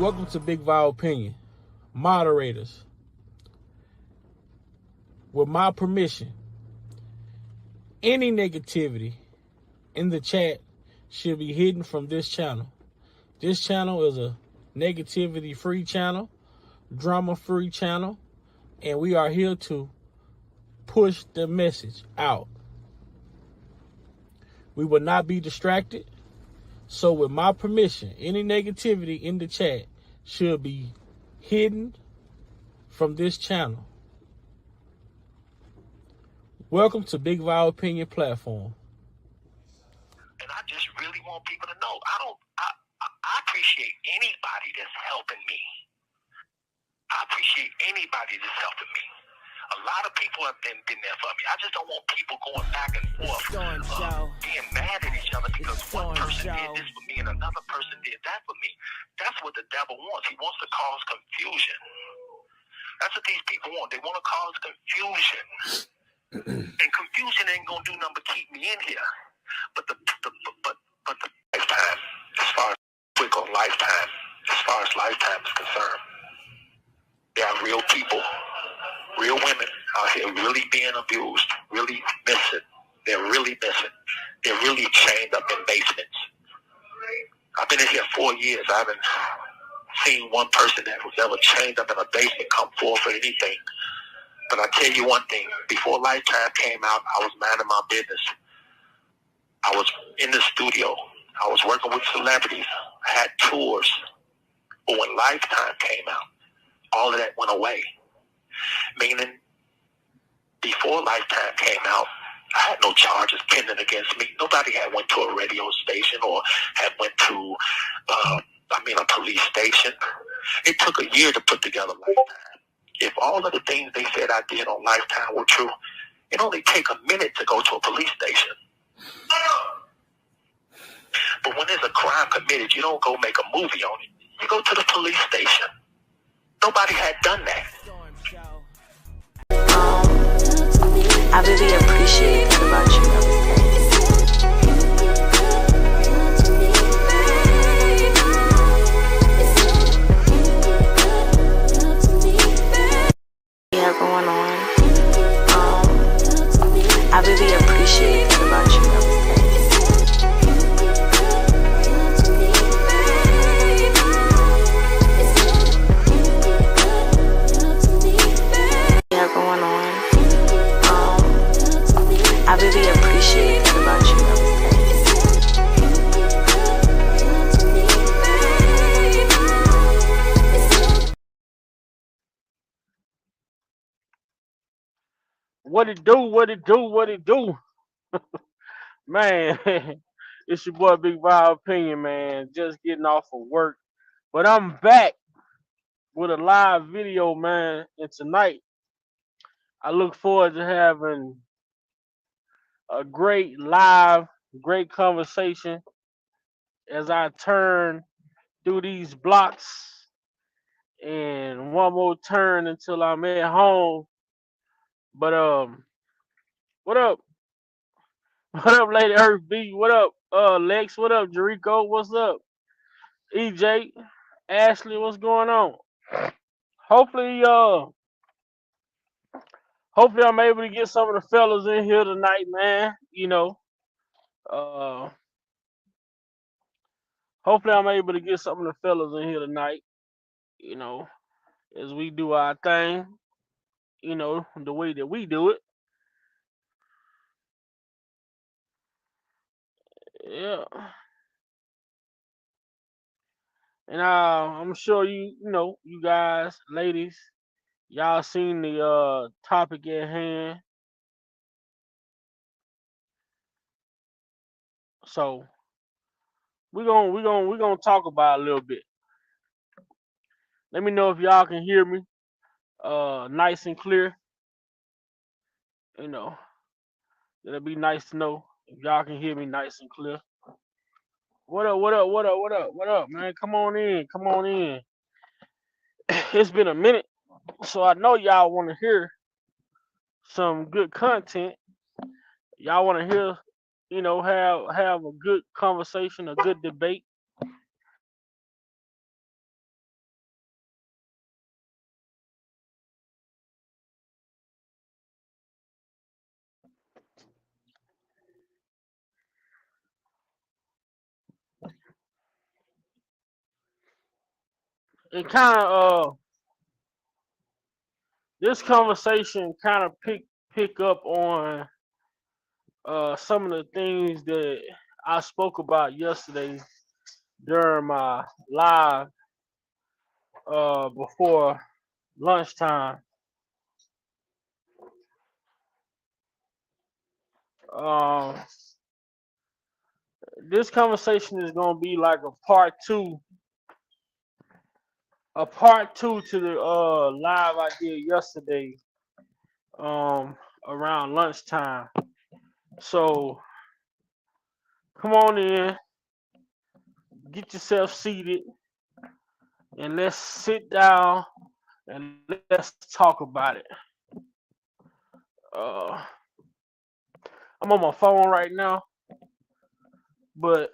Welcome to Big Vile Opinion. Moderators, with my permission, any negativity in the chat should be hidden from this channel. This channel is a negativity-free channel, drama-free channel, and we are here to push the message out. We will not be distracted. So with my permission, any negativity in the chat should be hidden from this channel. Welcome to Big Vile Opinion Platform. And I just really want people to know, I appreciate anybody that's helping me. I appreciate anybody that's helping me. A lot of people have been there for me. I just don't want people going back and forth, being mad at each other because one person did this for me and another person did that for me. That's what the devil wants. He wants to cause confusion. That's what these people want. They want to cause confusion. And confusion ain't gonna do nothing but keep me in here. But the lifetime, as far as quick on lifetime, as far as lifetime is concerned, there are real people, real women out here really being abused, really missing. They're really missing. They're really chained up in basements. I've been in here 4 years. I haven't seen one person that was ever chained up in a basement come forth for anything. But I tell you one thing, before Lifetime came out, I was minding my business. I was in the studio. I was working with celebrities. I had tours. But when Lifetime came out, all of that went away. Meaning, before Lifetime came out, I had no charges pending against me. Nobody had went to a radio station or had went to, a police station. It took a year to put together Lifetime. If all of the things they said I did on Lifetime were true, it only take a minute to go to a police station. But when there's a crime committed, you don't go make a movie on it. You go to the police station. Nobody had done that. I really appreciate that about you. Yeah, going on. I really appreciate that about you. Yeah, going on. I really appreciate that about you. What it do, what it do, what it do. Man, it's your boy Big Vile Opinion, man. Just getting off of work. But I'm back with a live video, man. And tonight, I look forward to having a great conversation as I turn through these blocks and one more turn until I'm at home. But what up? What up, Lady Earth B? What up, Lex? What up, Jericho? What's up? EJ, Ashley, what's going on? Hopefully, hopefully I'm able to get some of the fellas in here tonight, man. Hopefully I'm able to get some of the fellas in here tonight, as we do our thing, the way that we do it. Yeah. And I'm sure you guys, ladies, y'all seen the topic at hand. So we're gonna talk about it a little bit. Let me know if y'all can hear me nice and clear. It'll be nice to know if y'all can hear me nice and clear. What up, man? Come on in. It's been a minute, so I know y'all want to hear some good content. Y'all want to hear, have a good conversation, a good debate. it kind of this conversation kind of pick up on some of the things that I spoke about yesterday during my live before lunchtime. Um, this conversation is gonna be like a part two to the live I did yesterday around lunchtime. So come on in, get yourself seated, and let's sit down and let's talk about it. Uh, I'm on my phone right now, but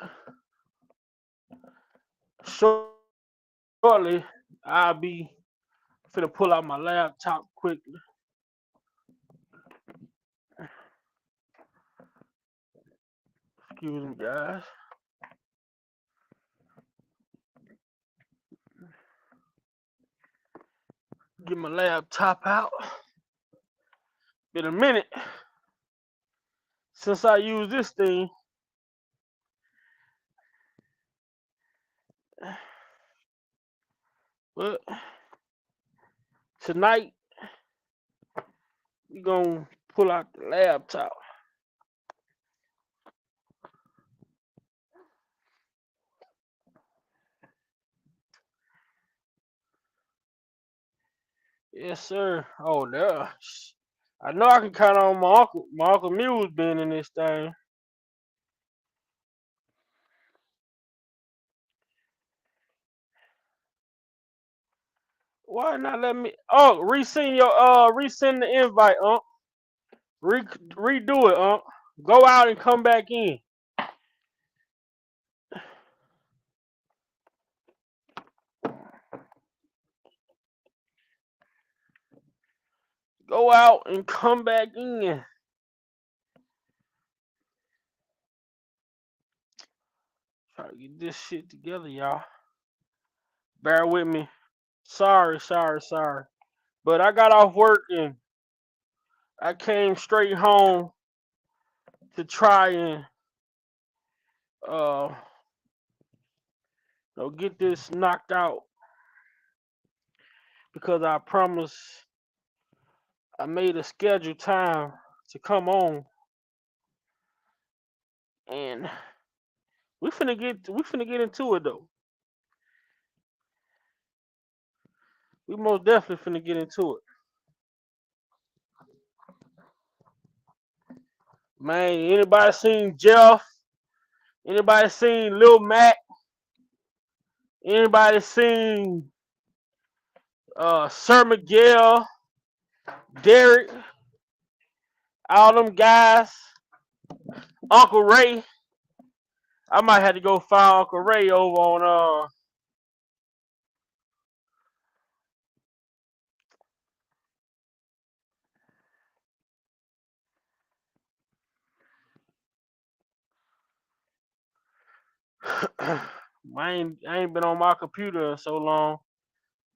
shortly I'll be finna pull out my laptop quickly. Excuse me, guys. Get my laptop out. Been a minute since I used this thing, but tonight we gonna pull out the laptop. Yes, sir. Oh, no. I know I can count on my uncle. My uncle Muse being in this thing. Why not let me? Oh, resend the invite, redo it, Go out and come back in. Go out and come back in. Try to get this shit together, y'all. Bear with me. Sorry. But I got off work and I came straight home to try and uh get this knocked out because I promised I made a scheduled time to come on and we finna get into it though. We most definitely finna get into it. Man, anybody seen Jeff? Anybody seen Lil Mac? Anybody seen Sir Miguel, Derek, all them guys? Uncle Ray. I might have to go find Uncle Ray over on I ain't been on my computer in so long.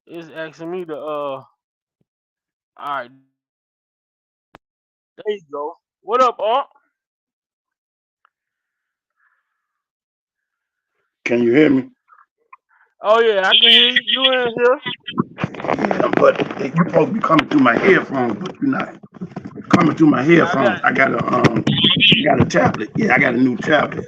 It's asking me to alright, there you go. What up, Unc? Can you hear me? Oh yeah, I can hear you. You in here? Yeah, but you're supposed to be coming through my headphones, but you're not coming through my Yeah, I headphones. got I got a tablet. Yeah, I got a new tablet.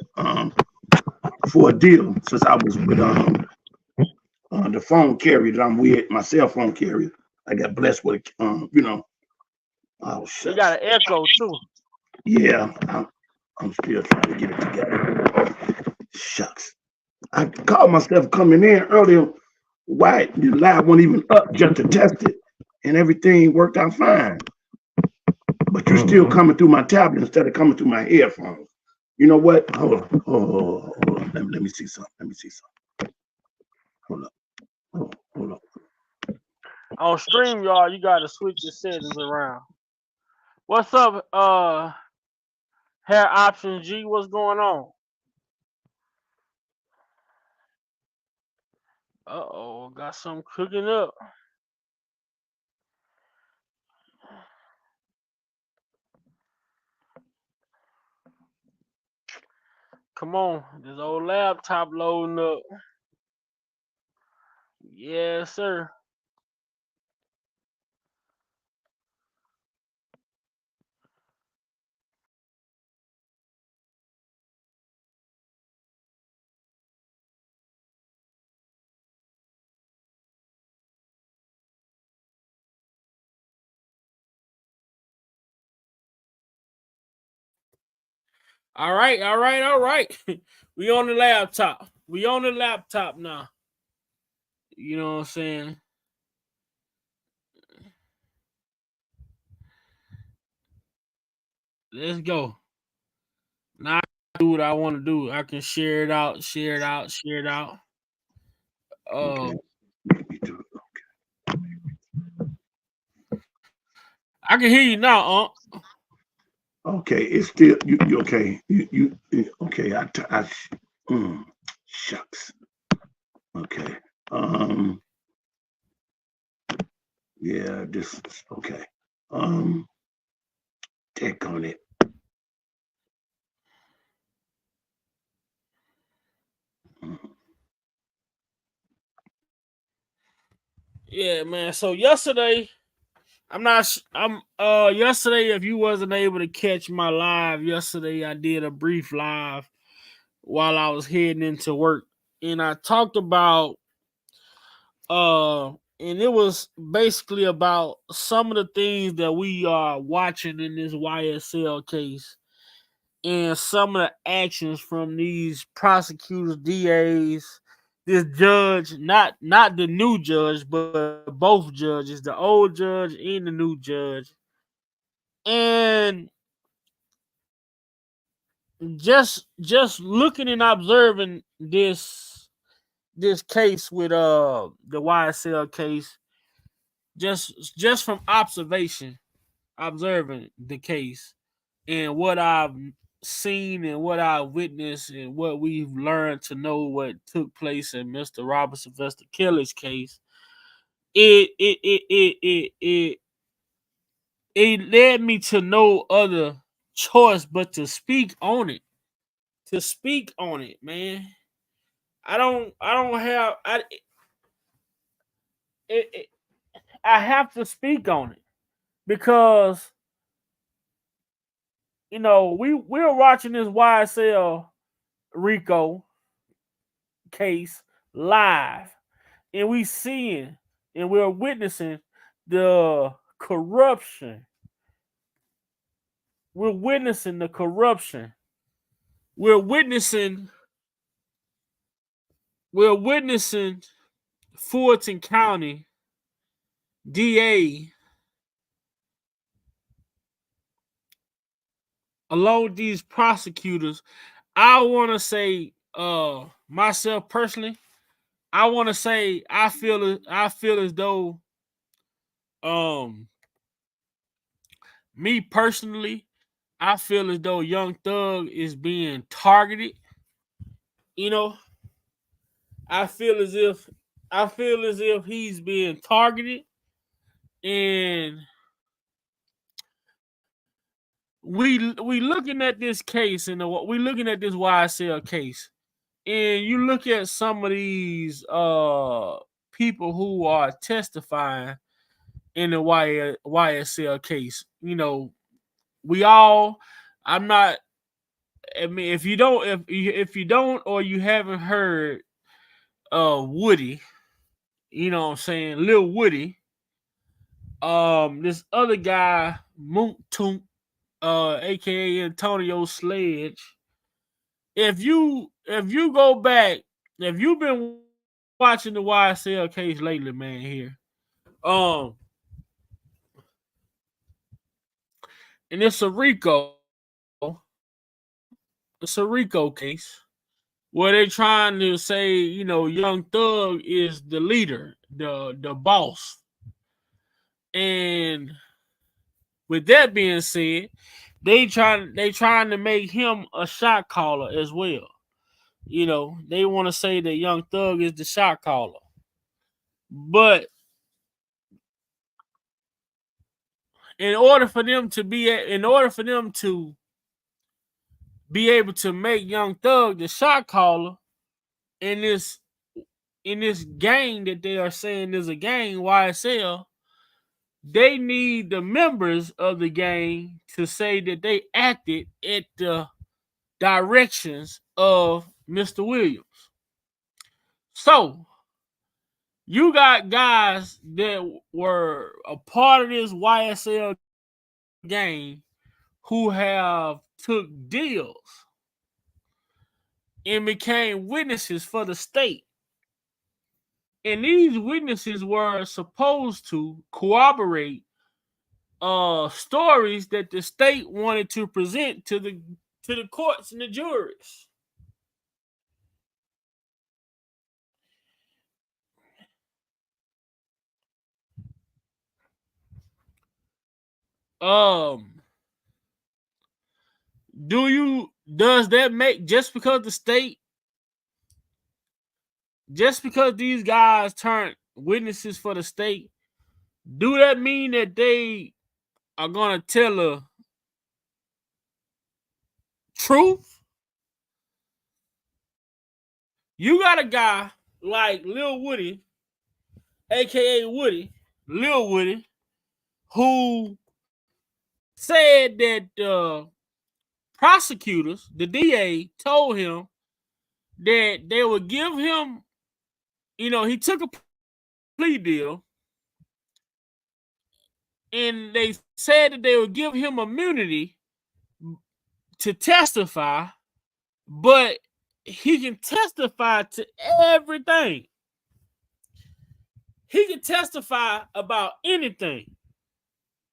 For a deal since I was with the phone carrier that I'm with, my cell phone carrier. I got blessed with oh you shucks. got an echo too. Yeah, I'm still trying to get it together. Shucks. I called myself coming in earlier. Why the live wasn't even up just to test it, and everything worked out fine. But you're still coming through my tablet instead of coming through my headphones. You know what? Hold on. Let me see something. Hold up. Hold up. On StreamYard, you gotta switch your settings around. What's up, Hair Option G? What's going on? Uh-oh, got something cooking up. Come on, this old laptop loading up. Yes, sir. All right, all right, all right. We on the laptop. We on the laptop now. You know what I'm saying? Let's go. Now I can do what I want to do. I can share it out, share it out, share it out. Okay. Uh, Maybe do it. I can hear you now, Okay, it's still you okay. Okay. Mm, shucks. Okay. Um. Yeah. This is okay. Um. Take on it. Mm. Yeah, man. So yesterday, I'm yesterday. If you wasn't able to catch my live yesterday, I did a brief live while I was heading into work, and I talked about and it was basically about some of the things that we are watching in this YSL case and some of the actions from these prosecutors, DAs, this judge, not the new judge, but both judges, the old judge and the new judge. And just looking and observing this case with the YSL case, just from observation, observing the case and what I've seen and what I witnessed and what we've learned to know what took place in Mr. Robert Sylvester Kelly's case, it it it it it it, it led me to no other choice but to speak on it. To speak on it, man. I don't have it, it, I have to speak on it because we're watching this YSL RICO case live, and we seeing and we're witnessing the corruption. We're witnessing the corruption. We're witnessing we're witnessing Fulton County DA along with these prosecutors. I want to say, myself personally, I want to say I feel as though, um, me personally, I feel as though Young Thug is being targeted. You know, I feel as if I feel as if he's being targeted, and we looking at this case and we looking at this YSL case, and you look at some of these people who are testifying in the YSL case. We all. I'm not. I mean, if you don't or you haven't heard Woody, you know what I'm saying, Lil Woody, this other guy, Mook Toon, aka Antonio Sledge. If you go back, if you've been watching the YSL case lately, man, here, um, and it's a Rico case where they trying to say, Young Thug is the leader, the boss. And with that being said, they trying to make him a shot caller as well. They want to say that Young Thug is the shot caller. But in order for them to be able to make Young Thug the shot caller in this gang that they are saying is a gang, YSL, they need the members of the gang to say that they acted at the directions of Mr. Williams. So you got guys that were a part of this YSL gang who have took deals and became witnesses for the state. And these witnesses were supposed to corroborate stories that the state wanted to present to the courts and the juries. Um, does that make just because these guys turned witnesses for the state, do that mean that they are gonna tell the truth? You got a guy like Lil Woody, aka Lil Woody, who said that prosecutors, the DA, told him that they would give him, he took a plea deal, and they said that they would give him immunity to testify, but he can testify to everything. He can testify about anything.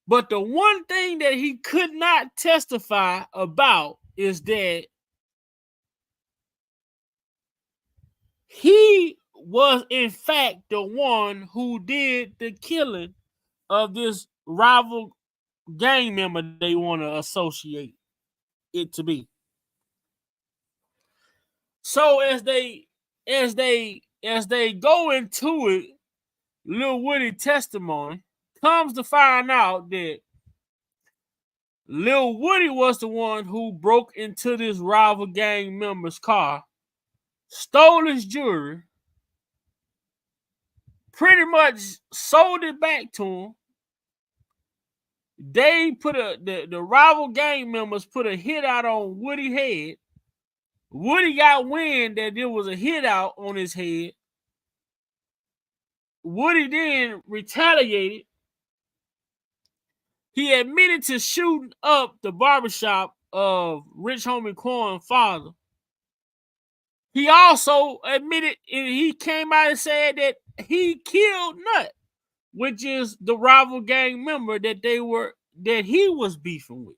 But the one thing that he could not testify about is that he was, in fact, the one who did the killing of this rival gang member they want to associate it to be. So as they go into it, Lil Woody testimony comes to find out that Lil Woody was the one who broke into this rival gang member's car, stole his jewelry, pretty much sold it back to him. They put the rival gang members put a hit out on Woody's head. Woody got wind that there was a hit out on his head. Woody then retaliated. He admitted to shooting up the barbershop of Rich Homie Quan's father. He also admitted, and he came out and said that he killed Nut, which is the rival gang member that he was beefing with.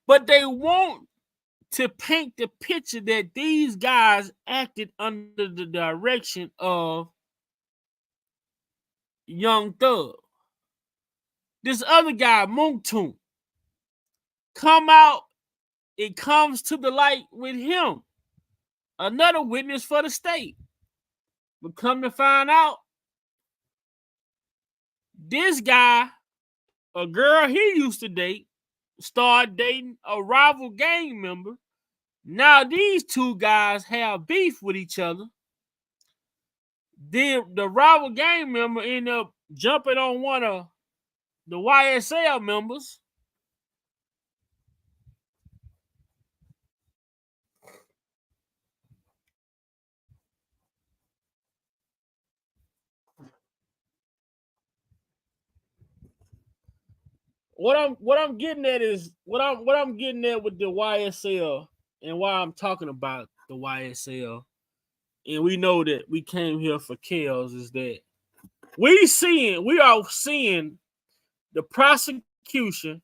But they want to paint the picture that these guys acted under the direction of Young Thug. This other guy, Moontoon, it comes to the light with him, another witness for the state. But come to find out, this guy, a girl he used to date, started dating a rival gang member. Now these two guys have beef with each other. The rival gang member ended up jumping on one of the YSL members. What I'm getting at is what I'm getting at with the YSL, and why I'm talking about the YSL. And we know that we came here for Kels, is that we are seeing the prosecution,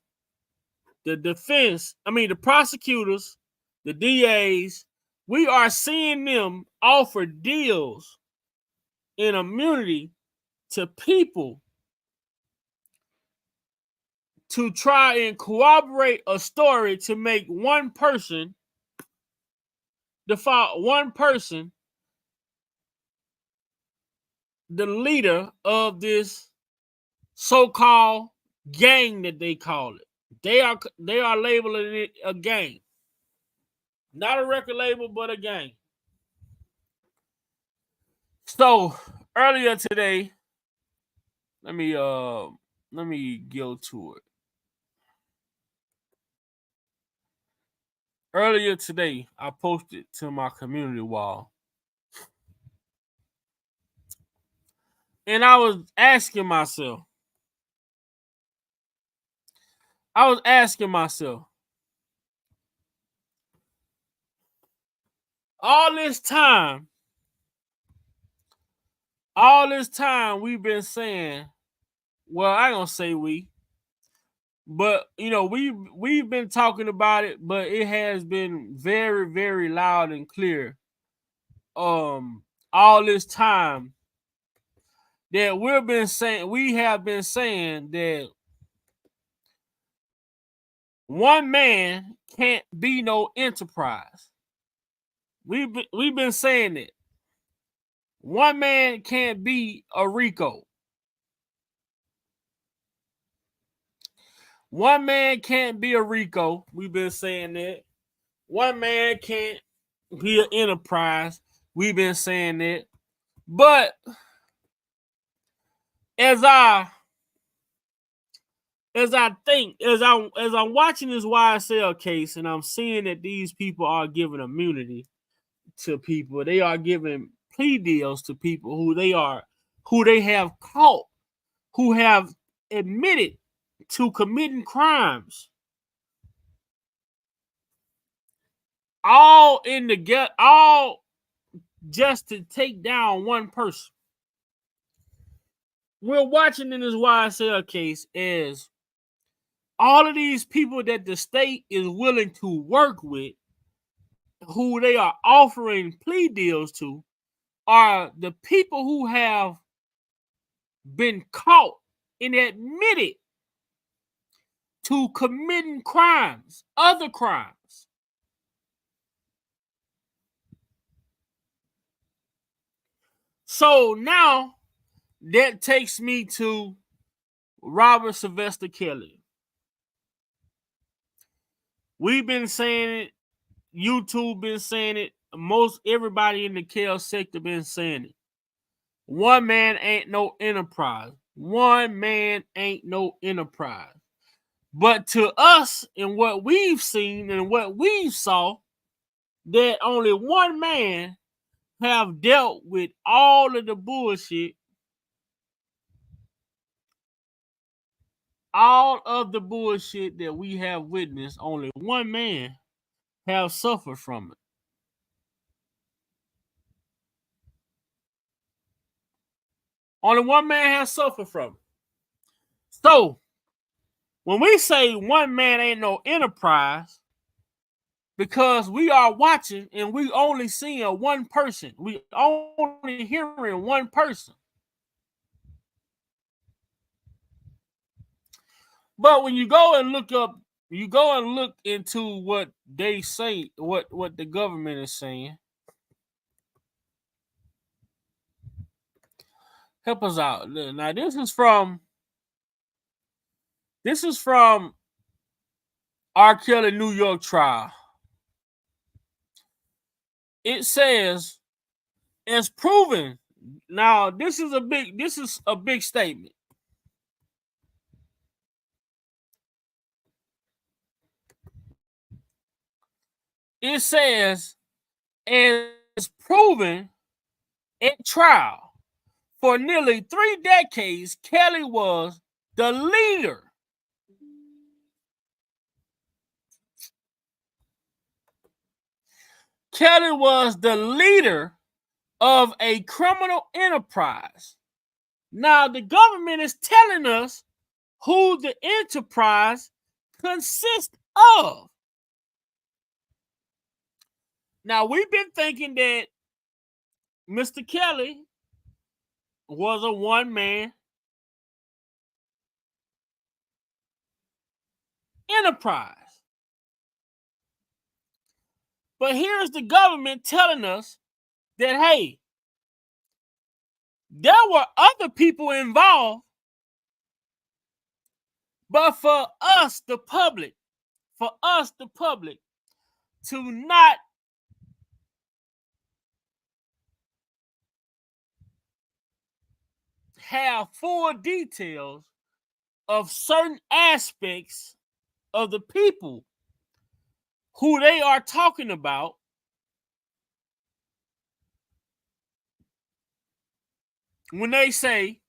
the defense, the prosecutors, the DAs, we are seeing them offer deals in immunity to people to try and corroborate a story to make one person the leader of this so-called gang that they call it. They are labeling it a gang. Not a record label, but a gang. So earlier today, let me go to it. Earlier today, I posted to my community wall. And I was asking myself, all this time we've been saying, well, I ain't gonna say we, but we've been talking about it, but it has been very, very loud and clear. All this time that we have been saying that one man can't be no enterprise. We've been saying it. One man can't be a RICO. One man can't be a RICO. We've been saying that. One man can't be an enterprise. We've been saying that. But as I'm watching this YSL case and I'm seeing that these people are giving immunity to people, they are giving plea deals to people who they have caught, who have admitted to committing crimes, all just to take down one person. We're watching in this YSL case as all of these people that the state is willing to work with, who they are offering plea deals to, are the people who have been caught and admitted to committing crimes, other crimes. So now that takes me to Robert Sylvester Kelly. We've been saying it. YouTube been saying it. Most everybody in the KL sector been saying it. One man ain't no enterprise. One man ain't no enterprise. But to us and what we've seen and what we saw, that only one man have dealt with all of the bullshit, that we have witnessed. Only one man have suffered from it. Only one man has suffered from it. So when we say one man ain't no enterprise, because we are watching and we only seeing one person, we only hearing one person. But when you go and look into what they say, what the government is saying. Help us out. Now this is from R.Kelly New York trial. It says, as proven. Now this is a big statement. It says, as proven at trial, for nearly 3 decades, Kelly was the leader. Kelly was the leader of a criminal enterprise. Now, the government is telling us who the enterprise consists of. Now, we've been thinking that Mr. Kelly was a one-man enterprise. But here's the government telling us that, hey, There were other people involved, but for us, the public, to not have full details of certain aspects of the people who they are talking about, when they say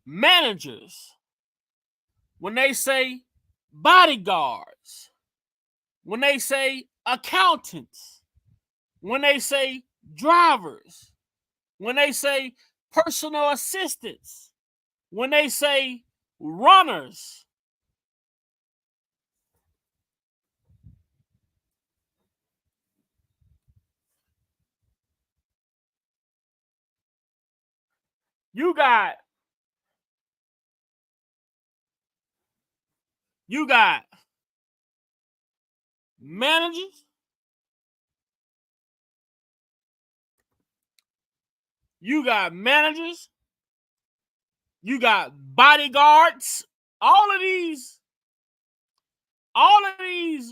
managers, when they say bodyguards, when they say accountants, when they say drivers, when they say personal assistants, when they say runners, you got managers, you got managers, you got bodyguards, all of these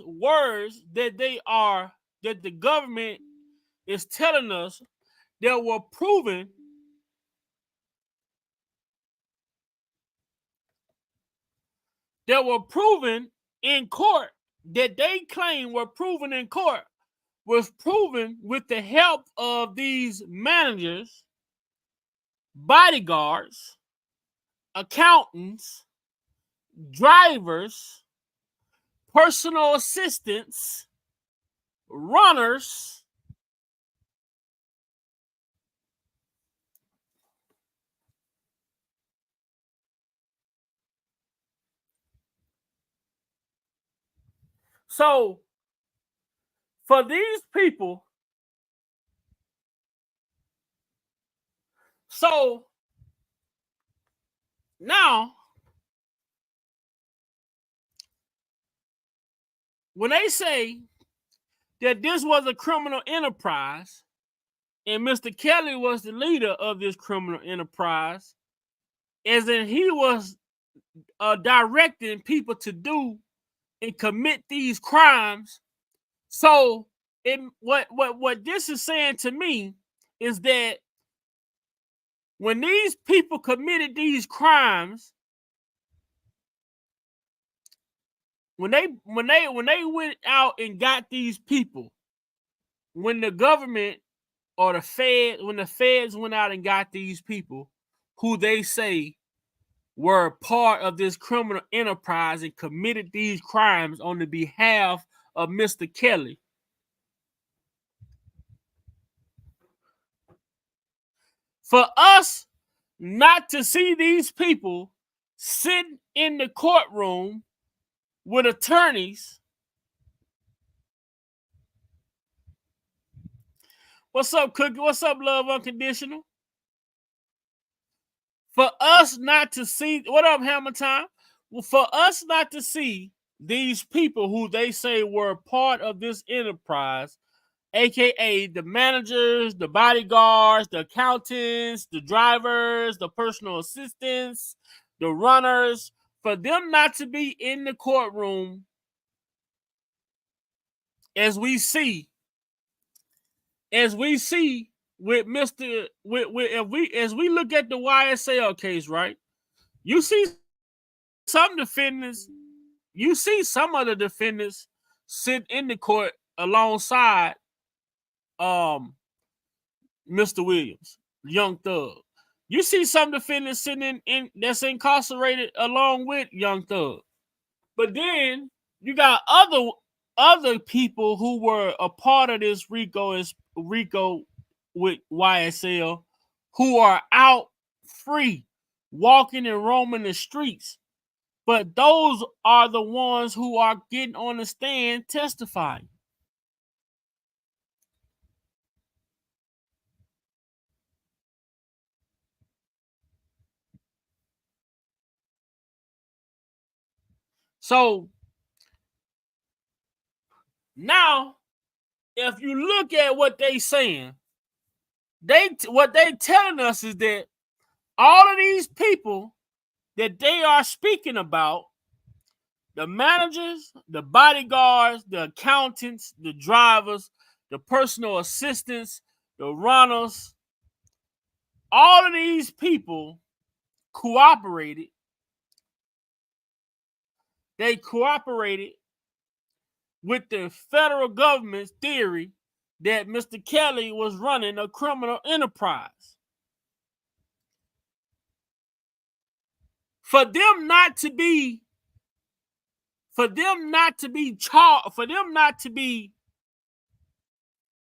words that the government is telling us that were proven in court, that they claim were proven in court, was proven with the help of these managers, bodyguards, accountants, drivers, personal assistants, runners. So for these people, so now when they say that this was a criminal enterprise and Mr. Kelly was the leader of this criminal enterprise, as in he was directing people to do and commit these crimes. So what this is saying to me is that when these people committed these crimes, when they went out and got these people, when the government or when the feds went out and got these people who they say were part of this criminal enterprise and committed these crimes on the behalf of Mr. Kelly, for us not to see these people sitting in the courtroom with attorneys. What's up, Cookie? What's up, Love Unconditional? For us not to see, what up, Hammer Time? Well, for us not to see these people who they say were part of this enterprise, aka the managers, the bodyguards, the accountants, the drivers, the personal assistants, the runners, for them not to be in the courtroom, as we see with Mr. As we look at the YSL case, right? You see some defendants, you see some of the defendants sit in the court alongside Mr. Williams, Young Thug. You see some defendants sitting in that's incarcerated along with Young Thug. But then you got other people who were a part of this RICO with YSL, who are out free, walking and roaming the streets. But those are the ones who are getting on the stand testifying. So Now, if you look at what they saying, what they telling us is that all of these people that they are speaking about, the managers, the bodyguards, the accountants, the drivers, the personal assistants, the runners, all of these people cooperated. They cooperated with the federal government's theory that Mr. Kelly was running a criminal enterprise. For them not to be charged, for them not to be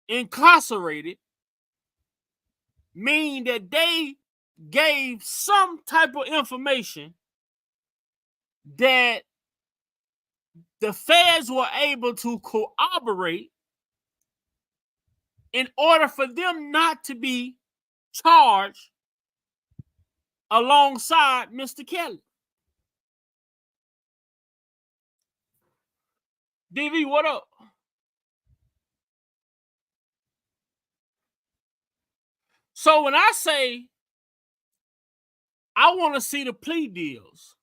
incarcerated, mean that they gave some type of information that the feds were able to corroborate in order for them not to be charged alongside Mr. Kelly. DV, what up? So when I say I want to see the plea deals,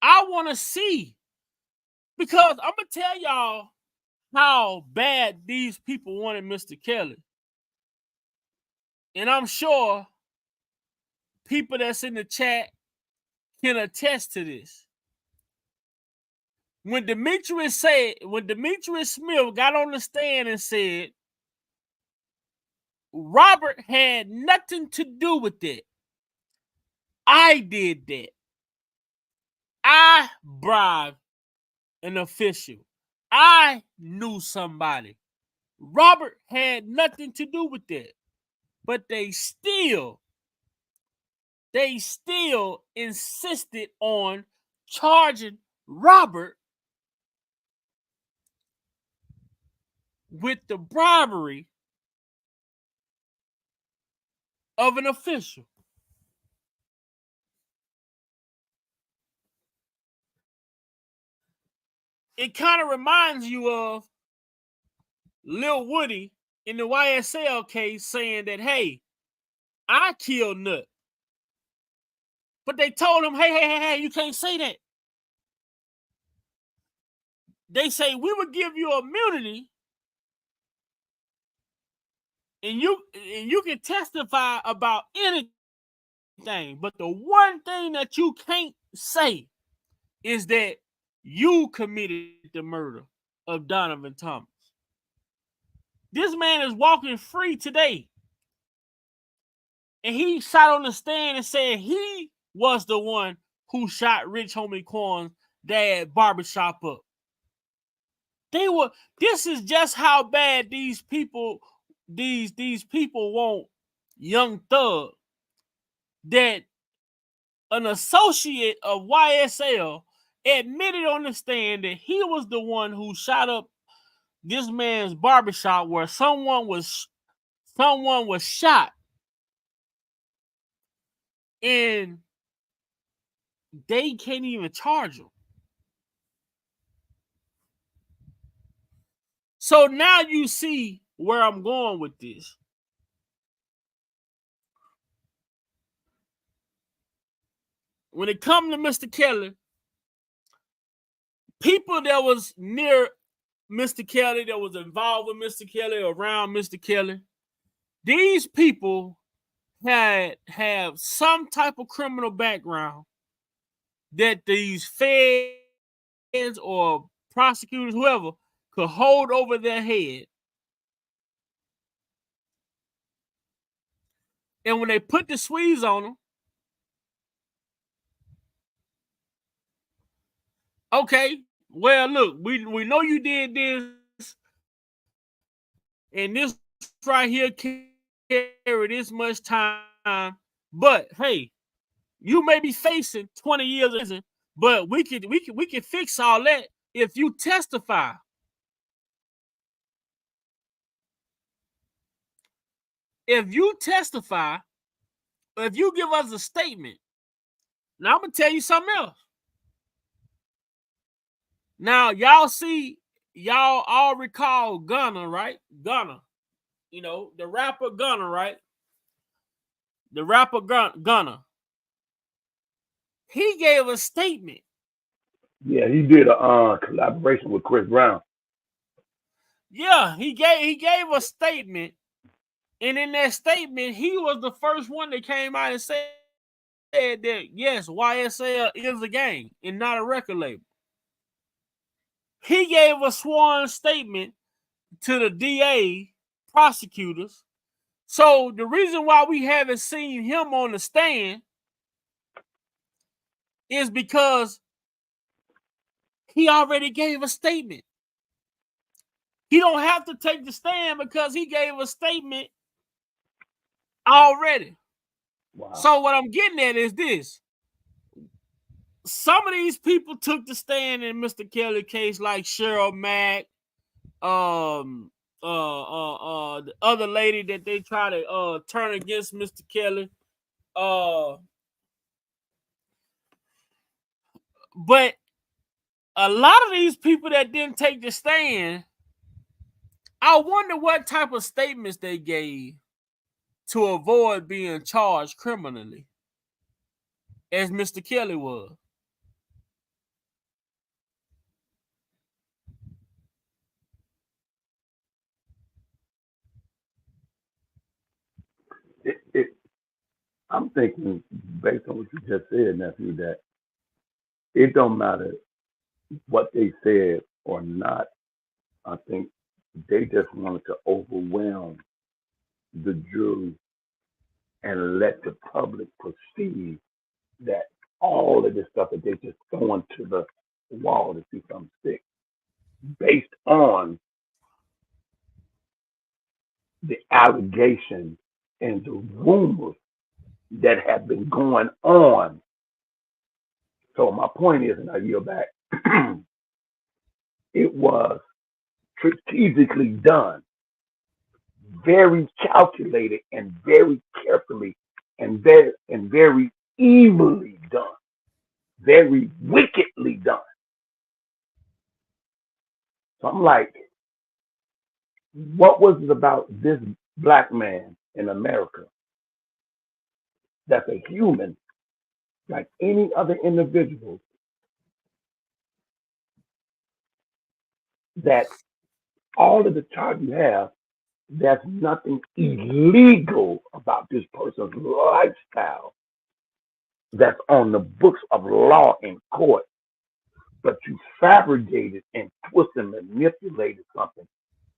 I want to see, because I'm going to tell y'all how bad these people wanted Mr. Kelly. And I'm sure people that's in the chat can attest to this. When Demetrius Smith got on the stand and said Robert had nothing to do with it, I did that. I bribed an official. I knew somebody. Robert had nothing to do with that. But they still insisted on charging Robert with the bribery of an official. It kind of reminds you of Lil Woody in the YSL case saying that, hey, I killed Nut. But they told him, hey, you can't say that. They say, we would give you immunity and you can testify about anything. But the one thing that you can't say is that you committed the murder of Donovan Thomas. This man is walking free today. And he sat on the stand and said he was the one who shot Rich Homie Quan's dad barbershop up. This is just how bad these people want Young Thug, that an associate of YSL admitted on the stand that he was the one who shot up this man's barbershop where someone was shot, and they can't even charge him. So now you see where I'm going with this. When it comes to Mr. Kelly, people that was near Mr. Kelly, that was involved with Mr. Kelly, around Mr. Kelly, these people have some type of criminal background that these feds or prosecutors, whoever, could hold over their head. And when they put the squeeze on them, okay, well, look, we know you did this, and this right here carry this much time, but hey, you may be facing 20 years in prison, but we can fix all that if you testify. If you testify, if you give us a statement, now I'm gonna tell you something else. Now y'all see y'all all recall Gunna, right? Gunna, the rapper Gunna, right? The rapper Gunna. He gave a statement. Yeah, he did a collaboration with Chris Brown. Yeah, he gave a statement, and in that statement, he was the first one that came out and said that yes, YSL is a gang and not a record label. He gave a sworn statement to the DA, prosecutors. So the reason why we haven't seen him on the stand is because he already gave a statement. He don't have to take the stand because he gave a statement already. Wow. So what I'm getting at is this. Some of these people took the stand in Mr. Kelly case, like Cheryl Mack, the other lady that they try to turn against Mr. Kelly. But a lot of these people that didn't take the stand, I wonder what type of statements they gave to avoid being charged criminally, as Mr. Kelly was. It, I'm thinking, based on what you just said, nephew, that it don't matter what they said or not. I think they just wanted to overwhelm the jury and let the public perceive that all of this stuff that they just throwing to the wall to see something stick, based on the allegations and the rumors that have been going on. So my point is, and I yield back, it was strategically done, very calculated and very carefully and very evilly done, very wickedly done. So I'm like, what was it about this black man in America that's a human like any other individual that all of the charge you have, there's nothing illegal about this person's lifestyle that's on the books of law in court, but you fabricated and twisted and manipulated something.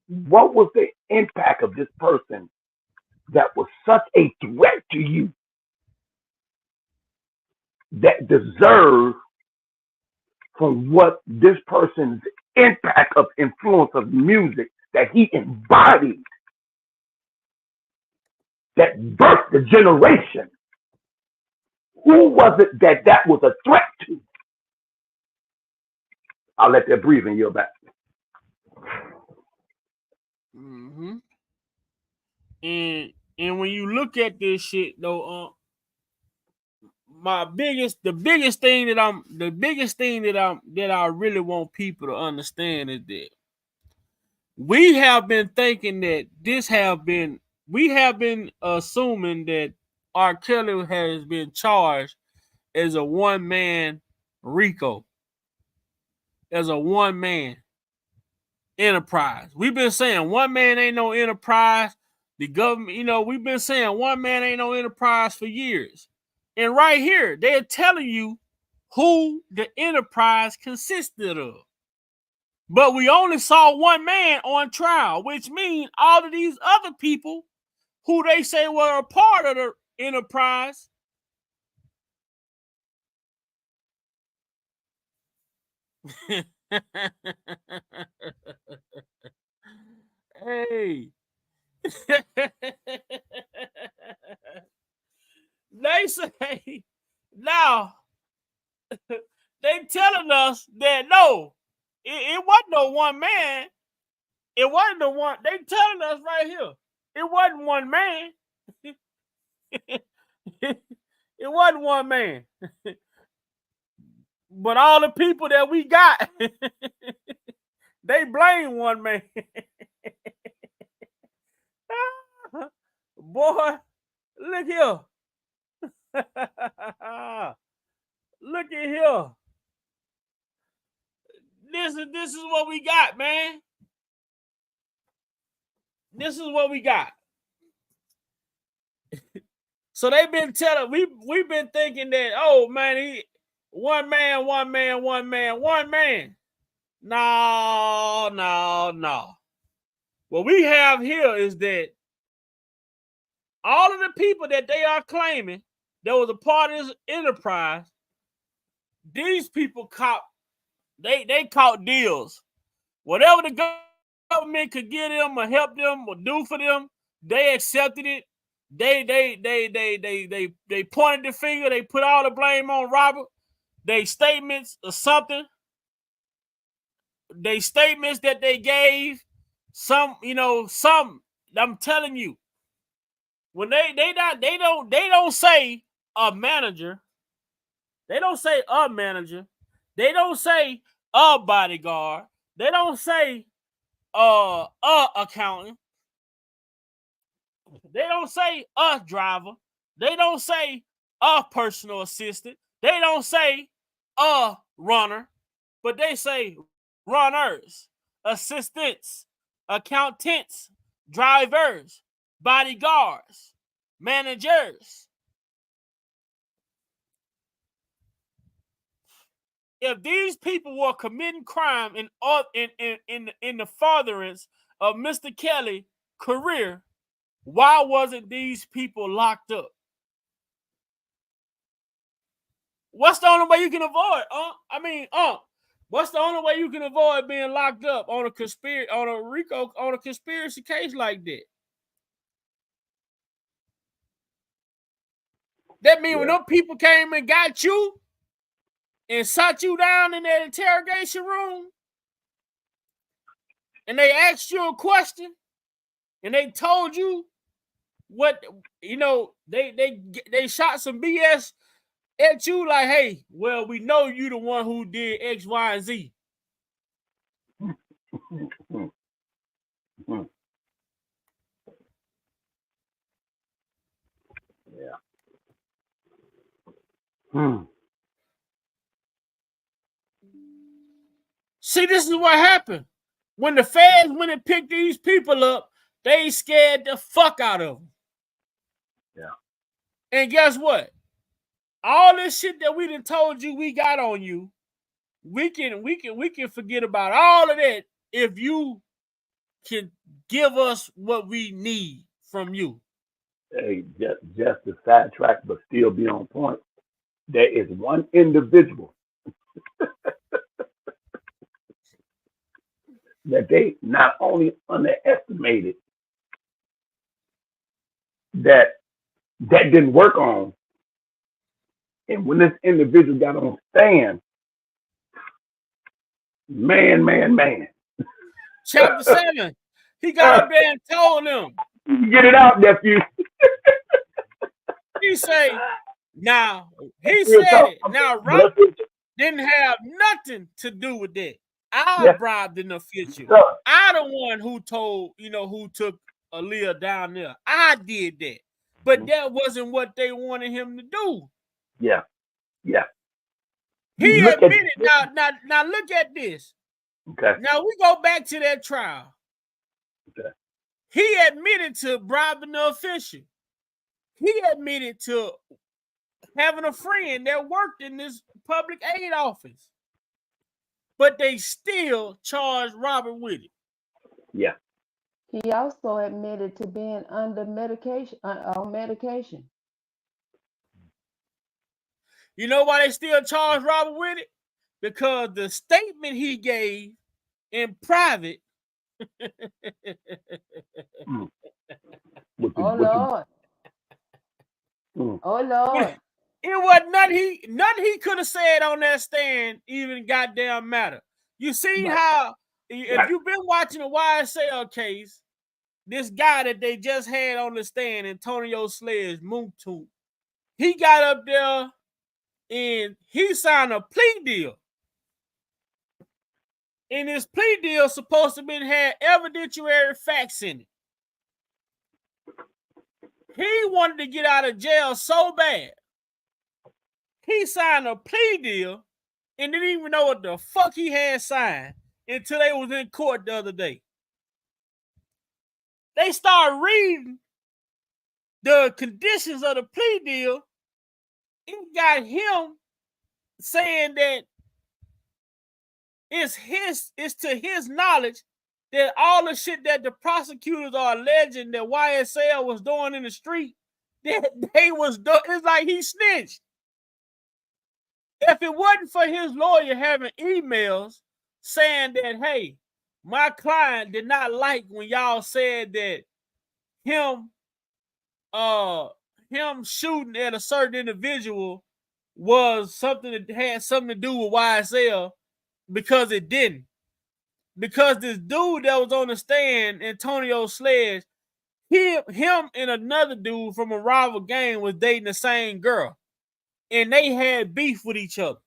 What was the impact of this person that was such a threat to you that deserves from what this person's impact of influence of music that he embodied that birthed the generation? Who was it that was a threat to? I'll let that breathe in your back. Mm-hmm. And when you look at this shit though, the biggest thing that I really want people to understand is that we have been thinking that we have been assuming that R. Kelly has been charged as a one man RICO, as a one man enterprise. We've been saying one man ain't no enterprise. The government, we've been saying one man ain't no enterprise for years. And right here, they're telling you who the enterprise consisted of. But we only saw one man on trial, which means all of these other people who they say were a part of the enterprise. Hey. They say now they telling us that no, it wasn't no one man. It wasn't the one. They telling us right here. It wasn't one man. It wasn't one man. But all the people that we got, they blame one man. Boy, look here. Look at here. This is what we got, man. This is what we got. So they've been telling we've been thinking that, oh man, one man. No. What we have here is that all of the people that they are claiming that was a part of this enterprise, these people caught they caught deals. Whatever the government could get them or help them or do for them, they accepted it. They pointed the finger. They put all the blame on Robert. They statements or something. They statements that they gave. Some. I'm telling you, when they don't say a manager. They don't say a manager. They don't say a bodyguard. They don't say a accountant. They don't say a driver. They don't say a personal assistant. They don't say a runner, but they say runners, assistants, accountants, drivers, bodyguards, managers. If these people were committing crime in the furtherance of Mr. Kelly's career, why wasn't these people locked up? What's the only way you can avoid? What's the only way you can avoid being locked up on a conspiracy case like that? That means when those people came and got you and sat you down in that interrogation room, and they asked you a question, and they told you what they shot some BS at you, like, hey, well, we know you the one who did X, Y, and Z. See, this is what happened. When the feds went and picked these people up, they scared the fuck out of them. Yeah. And guess what? All this shit that we done told you we got on you, we can forget about all of that if you can give us what we need from you. Hey, just to sidetrack, but still be on point. There is one individual that they not only underestimated that didn't work on, and when this individual got on stand, man. Chapter 7, he got up there and told them, get it out, nephew. He said it. Now, Robert didn't have nothing to do with that. I bribed an official. I the one who told, who took Aaliyah down there. I did that. But that wasn't what they wanted him to do. Yeah. He admitted. Now look at this. Okay. Now we go back to that trial. Okay. He admitted to bribing the official. He admitted to having a friend that worked in this public aid office. But they still charged Robert with it. Yeah. He also admitted to being under medication, on medication. You know why they still charged Robert with it? Because the statement he gave in private. Oh Lord. Oh Lord. It was nothing he could have said on that stand even goddamn matter. You see how, if you've been watching the YSL case, this guy that they just had on the stand, Antonio Sledge, Moontoon, he got up there and he signed a plea deal. And his plea deal supposed to have evidentiary facts in it. He wanted to get out of jail so bad. He signed a plea deal and didn't even know what the fuck he had signed until they was in court the other day. They started reading the conditions of the plea deal. It got him saying that it's to his knowledge that all the shit that the prosecutors are alleging that YSL was doing in the street, that they was doing. It's like he snitched. If it wasn't for his lawyer having emails saying that, hey, my client did not like when y'all said that him shooting at a certain individual was something that had something to do with YSL, because it didn't. Because this dude that was on the stand, Antonio Sledge, him and another dude from a rival gang was dating the same girl. And they had beef with each other.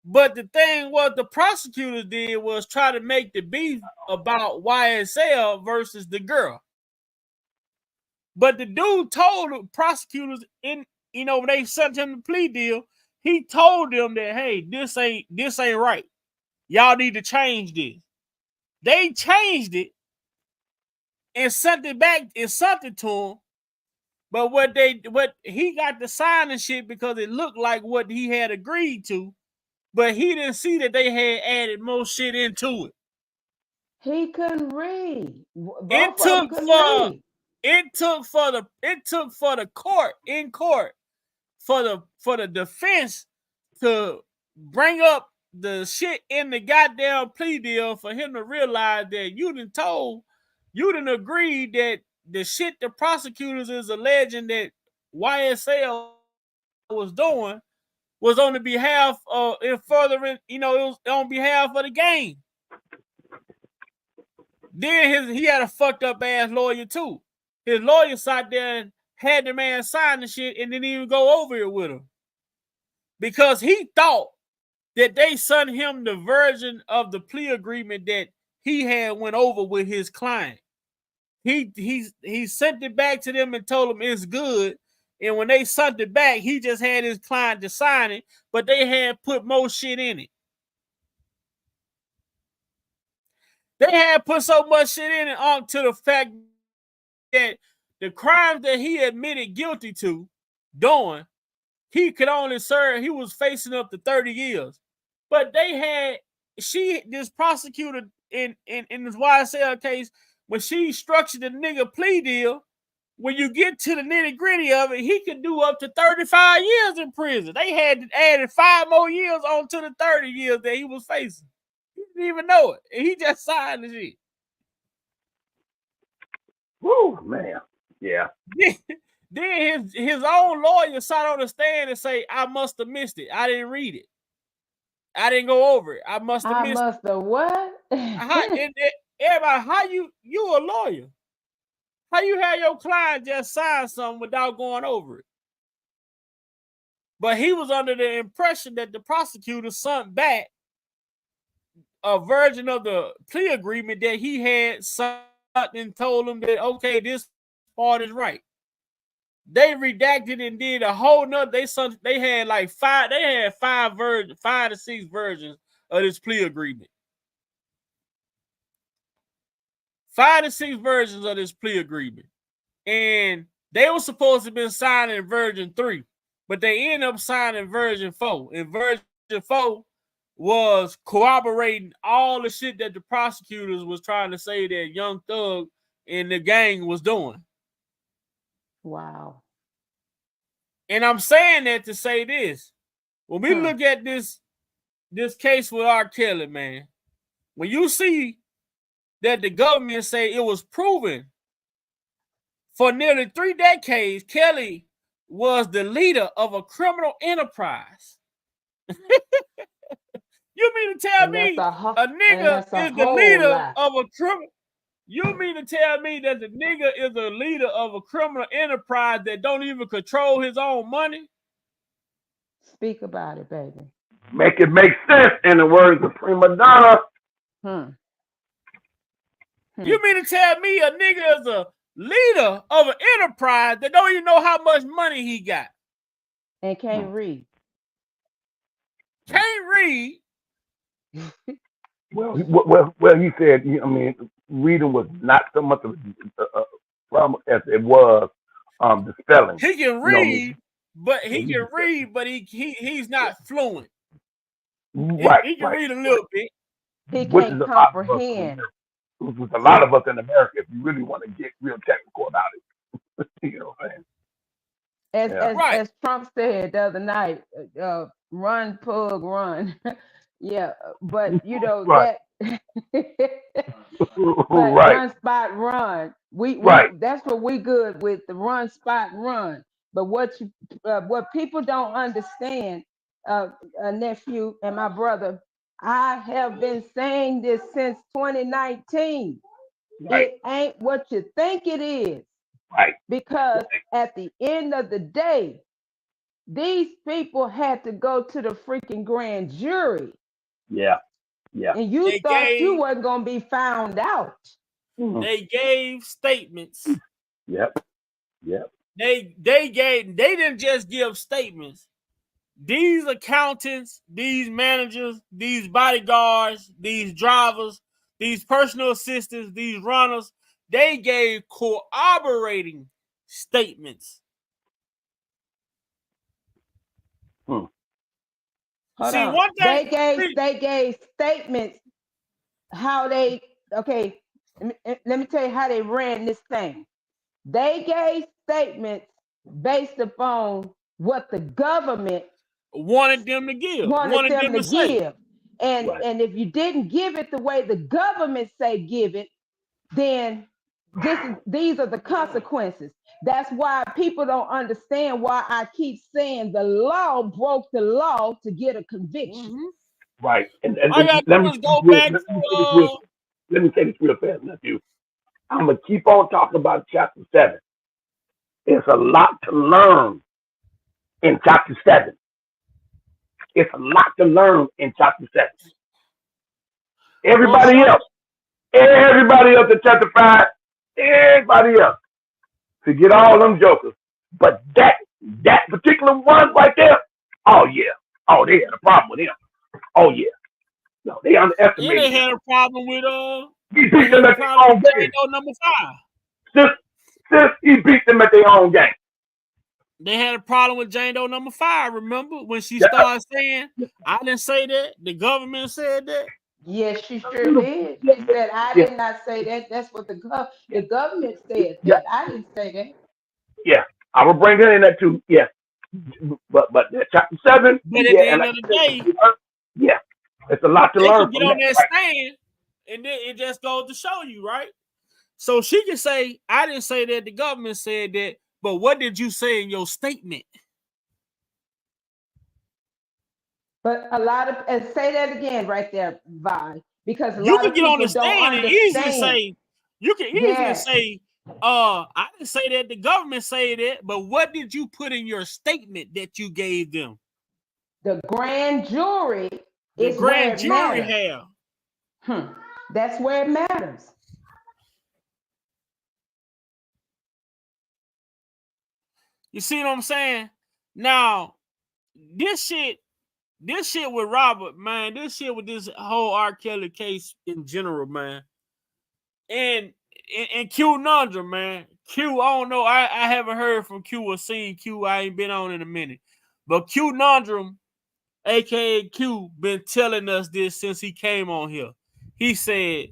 But the thing what the prosecutors did was try to make the beef about YSL versus the girl. But the dude told the prosecutors when they sent him the plea deal, he told them that, hey, this ain't right. Y'all need to change this. They changed it and sent it back and sent it to him. But what he got to sign and shit because it looked like what he had agreed to, but he didn't see that they had added more shit into it. He couldn't read. Both of them couldn't read. It took for the court in court for the defense to bring up the shit in the goddamn plea deal for him to realize that you didn't agree that the shit the prosecutors is alleging that YSL was doing was on the behalf of it was on behalf of the game. Then he had a fucked up ass lawyer too. His lawyer sat there and had the man sign the shit and didn't even go over it with him. Because he thought that they sent him the version of the plea agreement that he had went over with his client. He sent it back to them and told them it's good. And when they sent it back, he just had his client to sign it, but they had put more shit in it. They had put so much shit in it on to the fact that the crimes that he admitted guilty to doing, he could only serve, he was facing up to 30 years. But this prosecutor in this YSL case, when she structured the nigga plea deal, when you get to the nitty gritty of it, he could do up to 35 years in prison. They had added 5 more years onto the 30 years that he was facing. He didn't even know it. And he just signed the shit. Woo, man. Yeah. Then his own lawyer sat on the stand and say, I must have missed it. I didn't read it. I didn't go over it. I must have missed it. I must have what? Everybody, how you a lawyer? How you have your client just sign something without going over it? But he was under the impression that the prosecutor sent back a version of the plea agreement that he had signed and told him that, okay, this part is right. They redacted and did a whole nother. They had like 5 to 6 versions of this plea agreement. 5 to 6 versions of this plea agreement. And they were supposed to have been signing version 3, but they ended up signing version 4. And version 4 was corroborating all the shit that the prosecutors was trying to say that Young Thug and the gang was doing. Wow. And I'm saying that to say this. When we look at this case with R.Kelly, man, when you see that the government say it was proven for nearly 3 decades, Kelly was the leader of a criminal enterprise. You mean to tell me a nigga is the leader of a criminal? You mean to tell me that the nigga is a leader of a criminal enterprise that don't even control his own money? Speak about it, baby. Make it make sense in the words of Prima Donna. Hmm. You mean to tell me a nigga is a leader of an enterprise that don't even know how much money he got? And can't read. Can't read. Well, he said. I mean, reading was not so much of a problem as it was the spelling. He can You know, what I mean? read, but he's not fluent. Right, He can right, read a right. little bit. He Which is can't a lot of us in comprehend. America. Which is a lot of us in America. If you really want to get real technical about it, you know what I'm saying? As Yeah. as Right. as Trump said the other night, run, pug, run. Yeah, but you know Right. that. But Right. run, spot, run. We Right. that's what we good with, the run, spot, run. But what people don't understand, nephew and my brother, I have been saying this since 2019. Right. It ain't what you think it is, Right. because at the end of the day, these people had to go to the freaking grand jury, Yeah. Yeah. and you They thought you gave wasn't gonna be found out. Mhm. they gave statements. Yep. Yep. They didn't just give statements. These accountants, these managers, these bodyguards, these drivers, these personal assistants, these runners, they gave corroborating statements. Hmm. Hold See, on. one thing, They gave statements how they, okay. Let me tell you how they ran this thing. They gave statements based upon what the government wanted them to give, wanted wanted them them to to say. give. And Right. and if you didn't give it the way the government say give it, then these are the consequences. That's why people don't understand why I keep saying the law broke the law to get a conviction. Mm-hmm. Right. All you And gotta do is go back to let me say this real fast, nephew. I'm gonna keep on talking about chapter 7. It's a lot to learn in chapter 7. It's a lot to learn in chapter 7. well, Everybody Sean, else, everybody else in chapter 5, everybody else forget all them jokers. But that particular one right there, oh yeah. Oh, they had a problem with him. Oh yeah. No, they yeah, they underestimated him. had a problem with He they beat them had a at their problem own with Jane game. Doe number 5. Since, since he beat them at their own game. They had a problem with Jane Doe number 5. Remember when she Yeah. started saying, "I didn't say that. The government said that." Yes, she sure did. She said, I Yeah. did not say that. That's what the government said Yeah. that. I didn't say that. Yeah. I will bring her in that too. Yeah. But chapter 7, But at yeah, the and end like of the I said, day, yeah, it's a lot to they learn can get from on that, that right? stand, and then it just goes to show you, right? So she can say, "I didn't say that. The government said that." But what did you say in your statement? But a lot of, and say that again right there, Vi, because a You lot can of get on people the don't stand and easily understand. say, you can easily Yes, say, I didn't say that. The government said that. But what did you put in your statement that you gave them? the grand jury The is where grand it jury matters. have. Hmm. That's where it matters. You see what I'm saying? Now, this shit with Robert, man, this shit with this whole R.Kelly case in general, man. And Q Nundra, man. Q, I don't know. I haven't heard from Q or seen Q. I ain't been on in a minute. But Q Nundrum, aka Q, been telling us this since he came on here. He said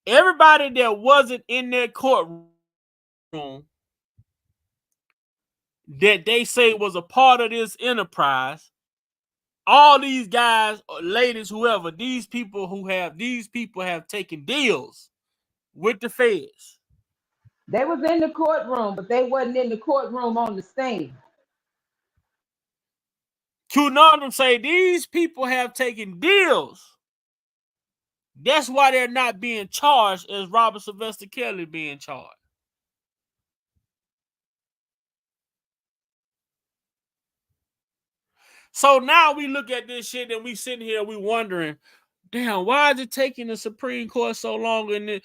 everybody that wasn't in that courtroom that they say was a part of this enterprise, all these guys, ladies, whoever, these people have taken deals with the feds. They was in the courtroom, but they wasn't in the courtroom on the stand. Q Nundrum say these people have taken deals. That's why they're not being charged as Robert Sylvester Kelly being charged. So now we look at this shit and we sitting here, we wondering, Damn, why is it taking the Supreme Court so long? And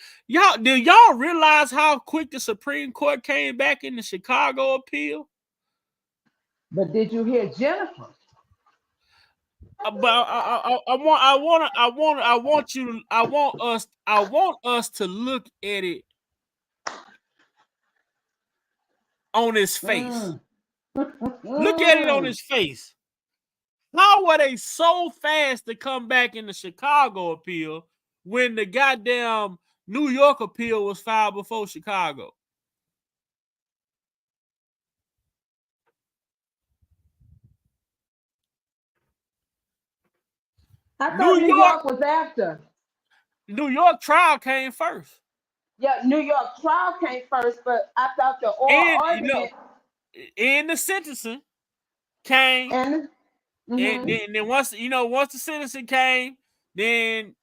do y'all realize how quick the Supreme Court came back in the Chicago appeal? But did you hear Jennifer? But I want us to look at it on his face. Look at it on his face. How were they so fast to come back in the Chicago appeal when the goddamn New York appeal was filed before Chicago? I thought New York was after. New York trial came first. Yeah, New York trial came first, but I thought the oral argument and the sentencing came. And then once the sentencing came, then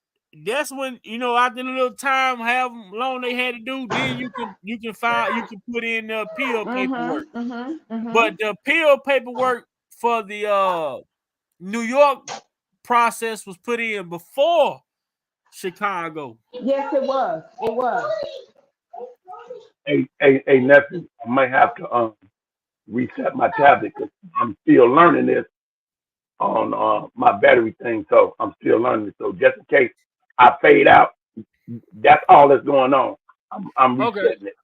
that's when after the little time, however long they had to do, then you can put in the appeal paperwork. But the appeal paperwork for the New York process was put in before Chicago. Yes, it was. It was. Hey, nephew, I might have to reset my tablet because I'm still learning this on my battery thing. So I'm still learning it. So just in case I fade out, that's all that's going on. I'm resetting it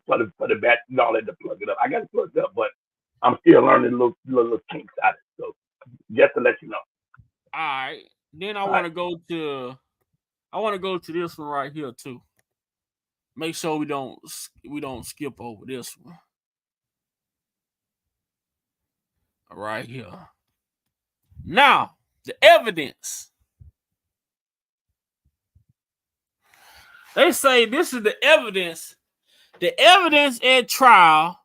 for the bat. Don't let to plug it up. I got it plugged up, but I'm still learning little kinks out of it. So just to let you know. All right. Then I want to go to this one right here too. Make sure we don't skip over this one. Right here. Now, the evidence. They say this is the evidence. The evidence at trial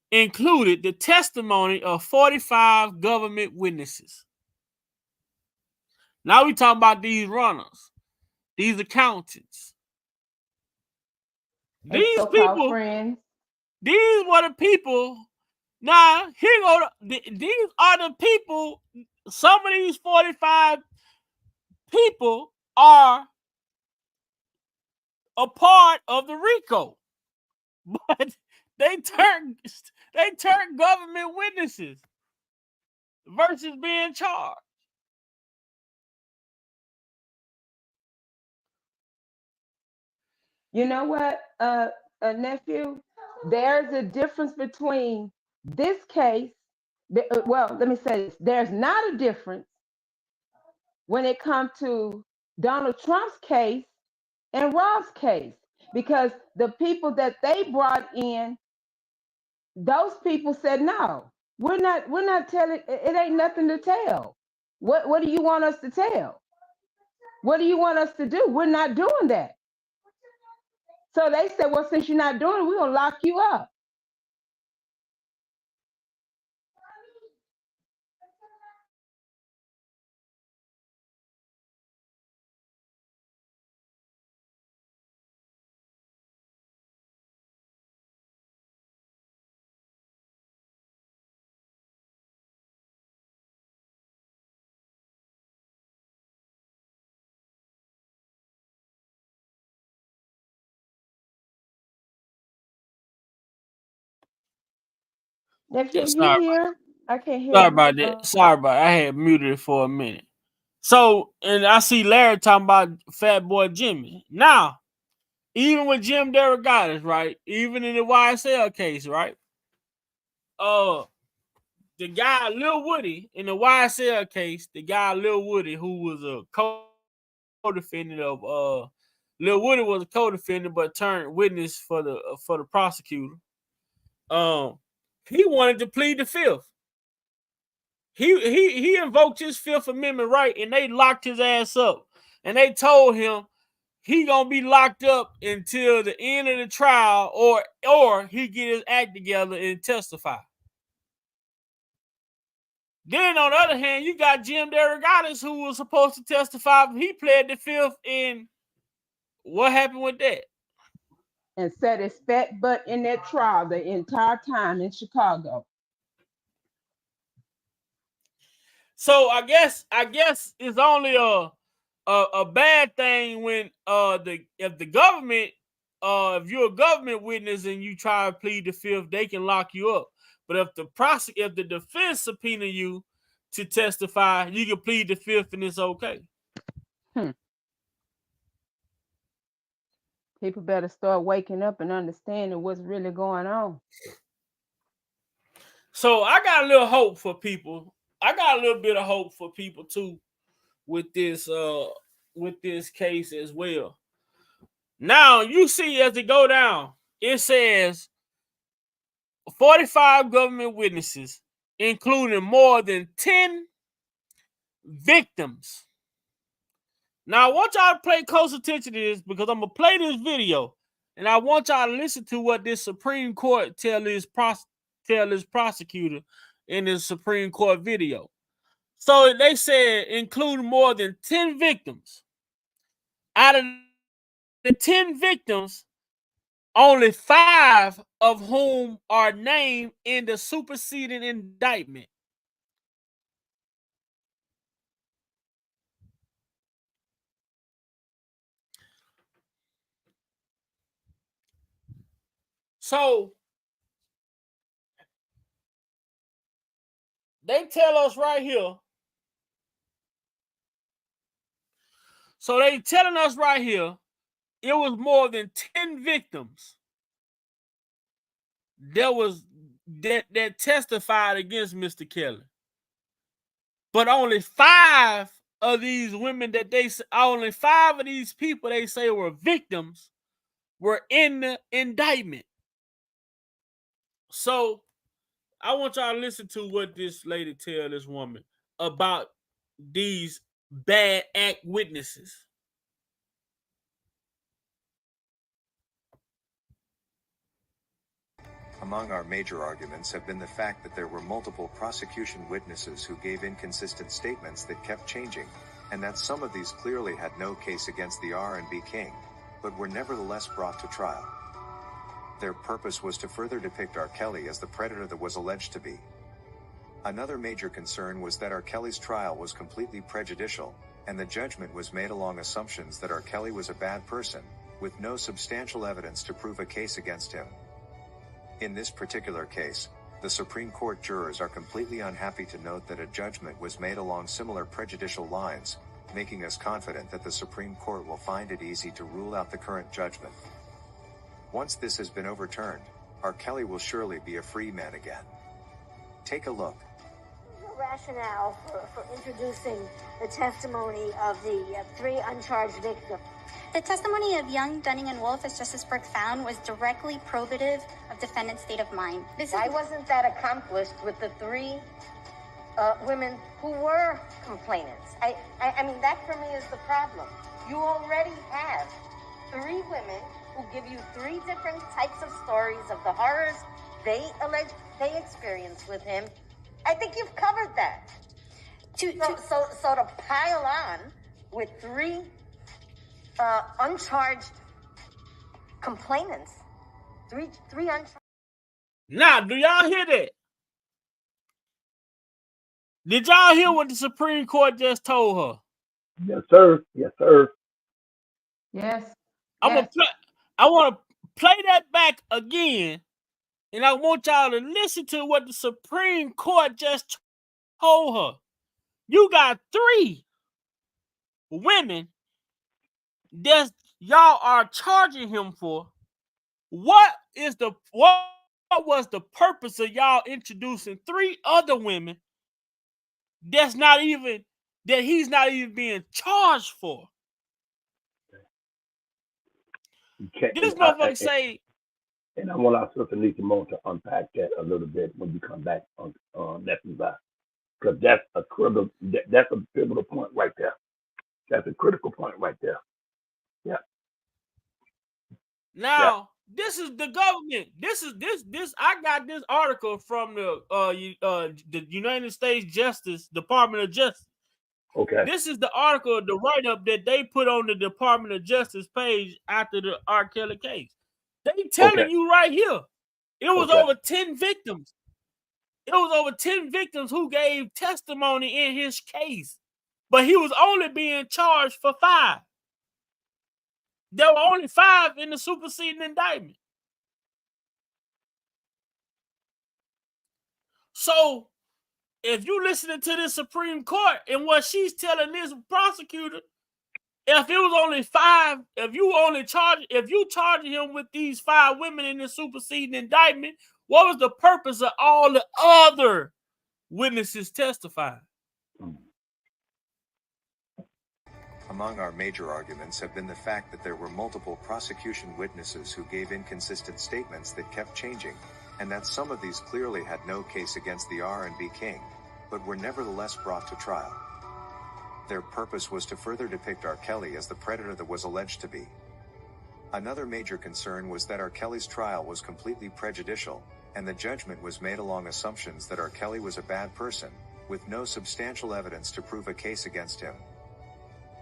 included the testimony of 45 government witnesses. Now we talking about these runners, these accountants. These people, friends. These were the people. Now, these are the people. Some of these 45 people are a part of the RICO, but they turned government witnesses versus being charged. You know what, nephew? There's a difference between this case. Well, let me say this. There's not a difference when it comes to Donald Trump's case and Rob's case, because the people that they brought in, those people said, no, we're not telling, it ain't nothing to tell. What do you want us to tell? What do you want us to do? We're not doing that. So they said, well, since you're not doing it, we're going to lock you up. Nephew, you here? I can't hear. Sorry about that. I had muted it for a minute. So, and I see Larry talking about Fat Boy Jimmy. Now, even with Jim Derogatis, right? Even in the YSL case, right? The guy Lil Woody in the YSL case, who was a co-defendant of Lil Woody was a co-defendant but turned witness for the prosecutor. He wanted to plead the fifth. He invoked his Fifth Amendment right, and they locked his ass up. And they told him he gonna be locked up until the end of the trial, or he get his act together and testify. Then on the other hand, you got Jim Derogatis, who was supposed to testify. He pled the fifth, and what happened with that? And sat his fat butt in that trial the entire time in Chicago. So I guess it's only a bad thing when if the government if you're a government witness and you try to plead the fifth, they can lock you up. But if the defense subpoena you to testify, you can plead the fifth and it's okay. People better start waking up and understanding what's really going on. So I got a little hope for people. I got a little bit of hope for people too with this case as well. Now you see as it go down, it says 45 government witnesses, including more than 10 victims. Now I want y'all to pay close attention to this because I'm gonna play this video, and I want y'all to listen to what this Supreme Court tell this prosecutor in this Supreme Court video. So they said including more than 10 victims. Out of the 10 victims, only 5 of whom are named in the superseding indictment. So they tell us right here. So they telling us right here, it was more than 10 victims that testified against Mr. Kelly. But only 5 of these women only 5 of these people they say were victims were in the indictment. So I want y'all to listen to what this lady tell this woman about these bad act witnesses. Among our major arguments have been the fact that there were multiple prosecution witnesses who gave inconsistent statements that kept changing, and that some of these clearly had no case against the R&B king, but were nevertheless brought to trial. Their purpose was to further depict R.Kelly as the predator that was alleged to be. Another major concern was that R.Kelly's trial was completely prejudicial, and the judgment was made along assumptions that R.Kelly was a bad person, with no substantial evidence to prove a case against him. In this particular case, the Supreme Court jurors are completely unhappy to note that a judgment was made along similar prejudicial lines, making us confident that the Supreme Court will find it easy to rule out the current judgment. Once this has been overturned, R.Kelly will surely be a free man again. Take a look. Rationale for introducing the testimony of the 3 uncharged victims. The testimony of Young, Dunning, and Wolf, as Justice Burke found, was directly probative of defendant's state of mind. Why wasn't that accomplished with the 3 women who were complainants? I mean, that for me is the problem. You already have 3 women who give you 3 different types of stories of the horrors they allege they experienced with him. I think you've covered that. So to pile on with 3 uncharged complainants, 3 uncharged. Now, do y'all hear that? Did y'all hear what the Supreme Court just told her? Yes, sir. Yes, sir. Yes. I want to play that back again, and I want y'all to listen to what the Supreme Court just told her. You got 3 women that y'all are charging him for. What was the purpose of y'all introducing 3 other women that he's not even being charged for? This motherfucker say, and I want our sister Lisa Moore to unpack that a little bit when you come back on Nephews Live, because that's a pivotal point right there. That's a critical point right there. Yeah. Now, this is the government. This. I got this article from the United States Department of Justice. Okay. This is the article, the write-up that they put on the Department of Justice page after the R.Kelly case. They telling you right here, it was over 10 victims. It was over 10 victims who gave testimony in his case but he was only being charged for 5. There were only 5 in the superseding indictment. So if you listening to the Supreme Court and what she's telling this prosecutor, if it was only 5, if you charging him with these 5 women in the superseding indictment, what was the purpose of all the other witnesses testifying? Among our major arguments have been the fact that there were multiple prosecution witnesses who gave inconsistent statements that kept changing, and that some of these clearly had no case against the R&B king, but were nevertheless brought to trial. Their purpose was to further depict R.Kelly as the predator that was alleged to be. Another major concern was that R.Kelly's trial was completely prejudicial, and the judgment was made along assumptions that R.Kelly was a bad person, with no substantial evidence to prove a case against him.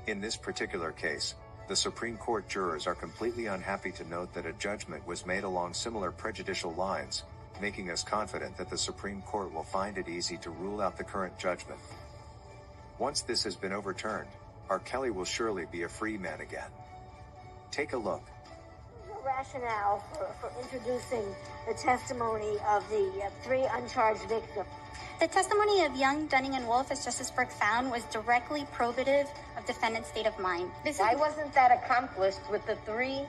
In this particular case, the Supreme Court jurors are completely unhappy to note that a judgment was made along similar prejudicial lines, making us confident that the Supreme Court will find it easy to rule out the current judgment. Once this has been overturned, R.Kelly will surely be a free man again. Take a look. The rationale for introducing the testimony of the 3 uncharged victims. The testimony of Young, Dunning, and Wolf, as Justice Burke found, was directly probative of defendant's state of mind. Why wasn't that accomplished with the 3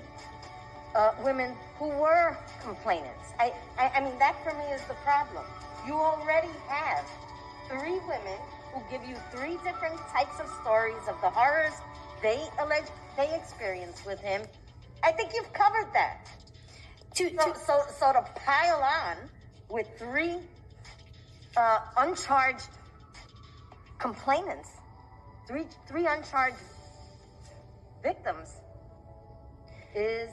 women who were complainants? I mean, that for me is the problem. You already have 3 women who give you 3 different types of stories of the horrors they allege they experienced with him. I think you've covered that. So to pile on with 3 uncharged complainants, 3 uncharged victims, is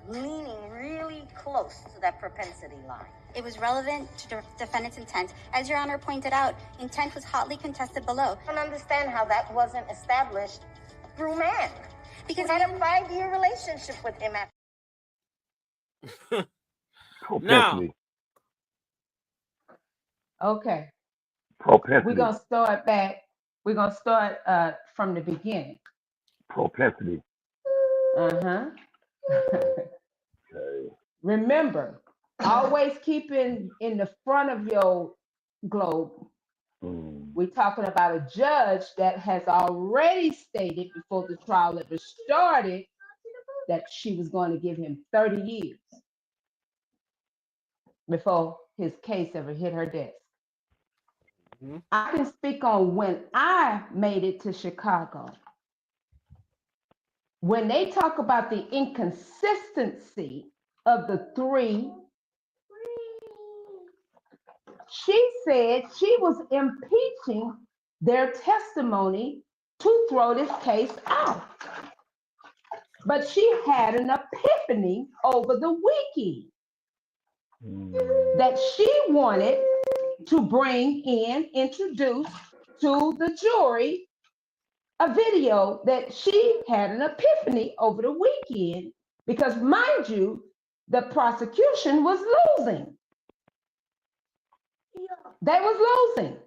leaning really close to that propensity line. It was relevant to defendant's intent. As Your Honor pointed out, intent was hotly contested below. I don't understand how that wasn't established through man. Because he had a 5-year relationship with him. Now, okay. Propensity. We're gonna start back. We're gonna start from the beginning. Propensity. Okay. Remember, always keep in the front of your globe. We're talking about a judge that has already stated before the trial ever started that she was going to give him 30 years before his case ever hit her desk. I can speak on when I made it to Chicago. When they talk about the inconsistency of the 3, she said she was impeaching their testimony to throw this case out. But she had an epiphany over the weekend that she wanted to introduce to the jury a video that she had an epiphany over the weekend because, mind you, the prosecution was losing. They was losing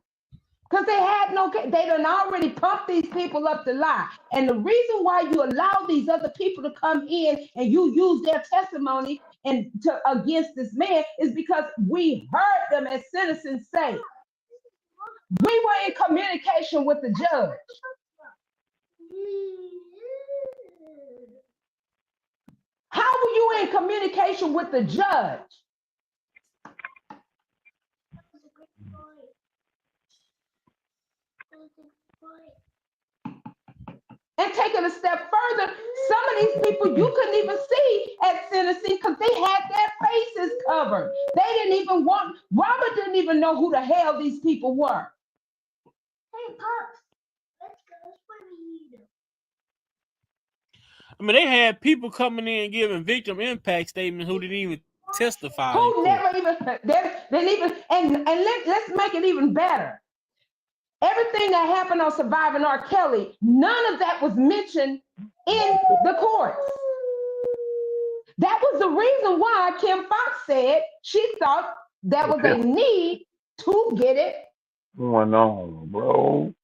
because they had no case. They done already pumped these people up to lie. And the reason why you allow these other people to come in and you use their testimony and against this man is because we heard them as citizens say, we were in communication with the judge. How were you in communication with the judge? And taking a step further, some of these people you couldn't even see at sentencing because they had their faces covered. They didn't even Robert didn't even know who the hell these people were. Hey, Pops, let's go. I mean, they had people coming in giving victim impact statements who didn't even testify. Who never even, and let's make it even better. Everything that happened on Surviving R.Kelly, none of that was mentioned in the courts. That was the reason why Kim Fox said she thought there was a need to get it going on, bro.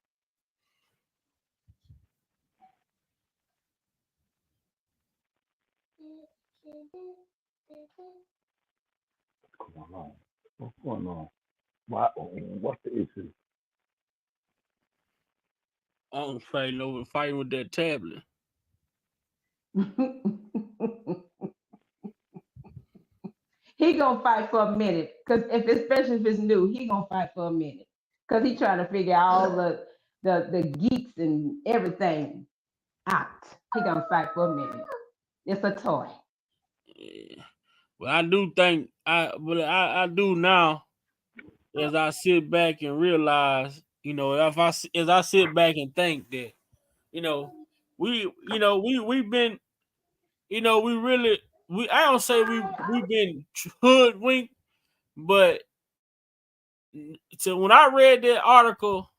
What's going on? What's going on? Why? What's the issue? I'm fighting with that tablet. He gonna fight for a minute, cause especially if it's new, he gonna fight for a minute, cause he trying to figure all the geeks and everything out. He gonna fight for a minute. It's a toy. Yeah. But I do think I do now as I sit back and realize, as I sit back and think that, you know, we've been, we really I don't say we've been hoodwinked, but so when I read that article,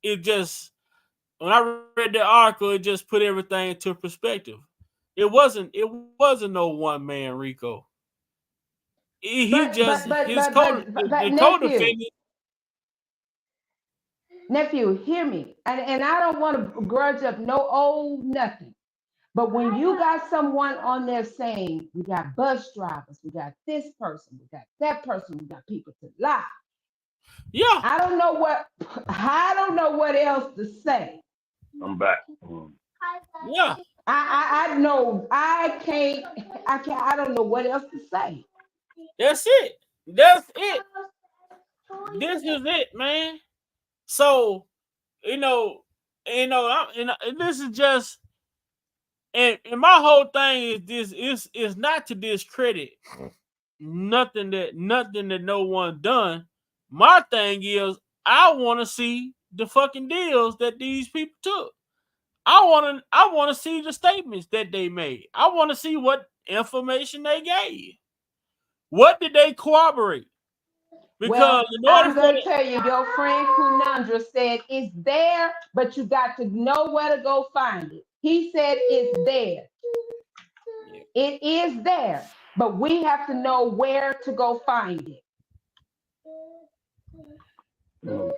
it just when I read that article, it just put everything into perspective. It wasn't no one man Rico. He But just but but his but co but, but, the but nephew, co-defendant. nephew, hear me. And I don't want to grudge up no old nothing. But when you got someone on there saying, we got bus drivers, we got this person, we got that person, we got people to lie. Yeah, I don't know what else to say. I'm back. yeah, I know I don't know what else to say. that's it. That's it. This is it, man. So you know, and this is just and my whole thing is this is not to discredit nothing that no one done. My thing is I want to see the fucking deals that these people took. I want to see the statements that they made. I want to see what information they gave. What did they corroborate? Because Well, in order I'm for going to tell you, your friend Kunandra said it's there, but you got to know where to go find it. He said it's there. It is there, but we have to know where to go find it.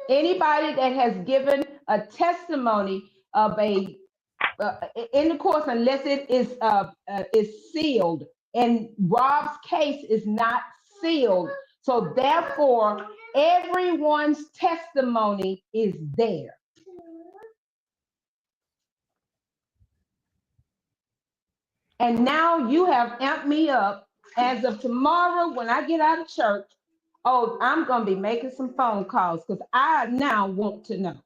Anybody that has given a testimony of in the course, unless it is sealed, and Rob's case is not sealed, so therefore everyone's testimony is there. And now you have amped me up. As of tomorrow, when I get out of church, oh, I'm gonna be making some phone calls because I now want to know.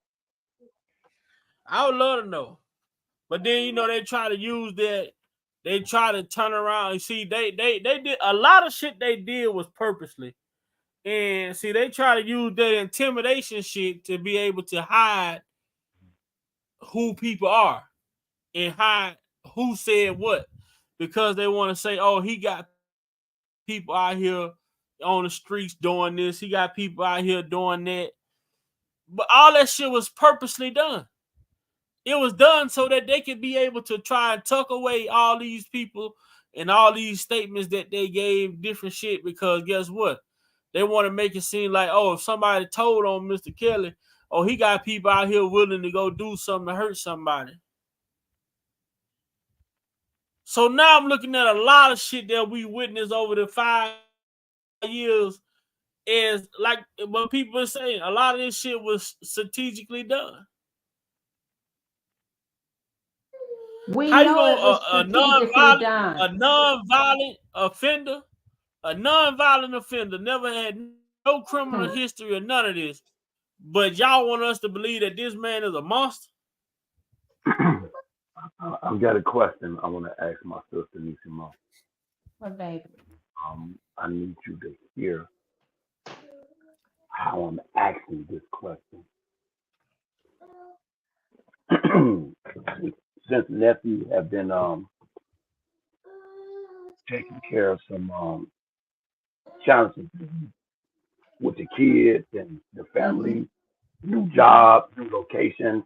I would love to know. But then they try to use that. They try to turn around and see they did a lot of shit they did was purposely. And see they try to use that intimidation shit to be able to hide who people are and hide who said what. Because they want to say, oh, he got people out here on the streets doing this, he got people out here doing that. But all that shit was purposely done. It was done so that they could be able to try and tuck away all these people and all these statements that they gave different shit, because guess what? They want to make it seem like, oh, if somebody told on Mr. Kelly, oh, he got people out here willing to go do something to hurt somebody. So now I'm looking at a lot of shit that we witnessed over the 5 years is like what people are saying. A lot of this shit was strategically done. We How you know gonna it was strategically done. a non-violent offender never had no criminal Hmm. history or none of this, but y'all want us to believe that this man is a monster? I've got a question I want to ask my sister Nishima. What, baby? I need you to hear how I'm asking this question. Since nephew have been taking care of some challenges with the kids and the Mm-hmm. family, new job, new location,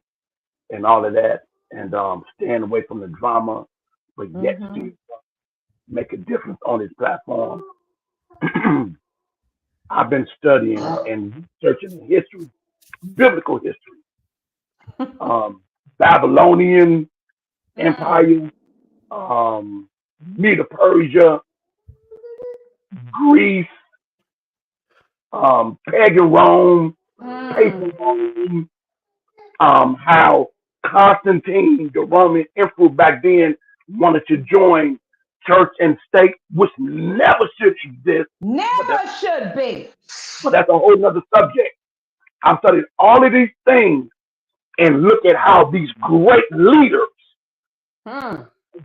and all of that, and staying away from the drama, but yet Mm-hmm. still make a difference on his platform. I've been studying and researching history, biblical history, Babylonian Mm. Empire, um, Medo Persia, Greece, pagan Rome, pagan Rome, how Constantine, the Roman emperor back then, wanted to join church and state, which never should exist. Never should be. But that's a whole nother subject. I'm studying all of these things and look at how these great leaders,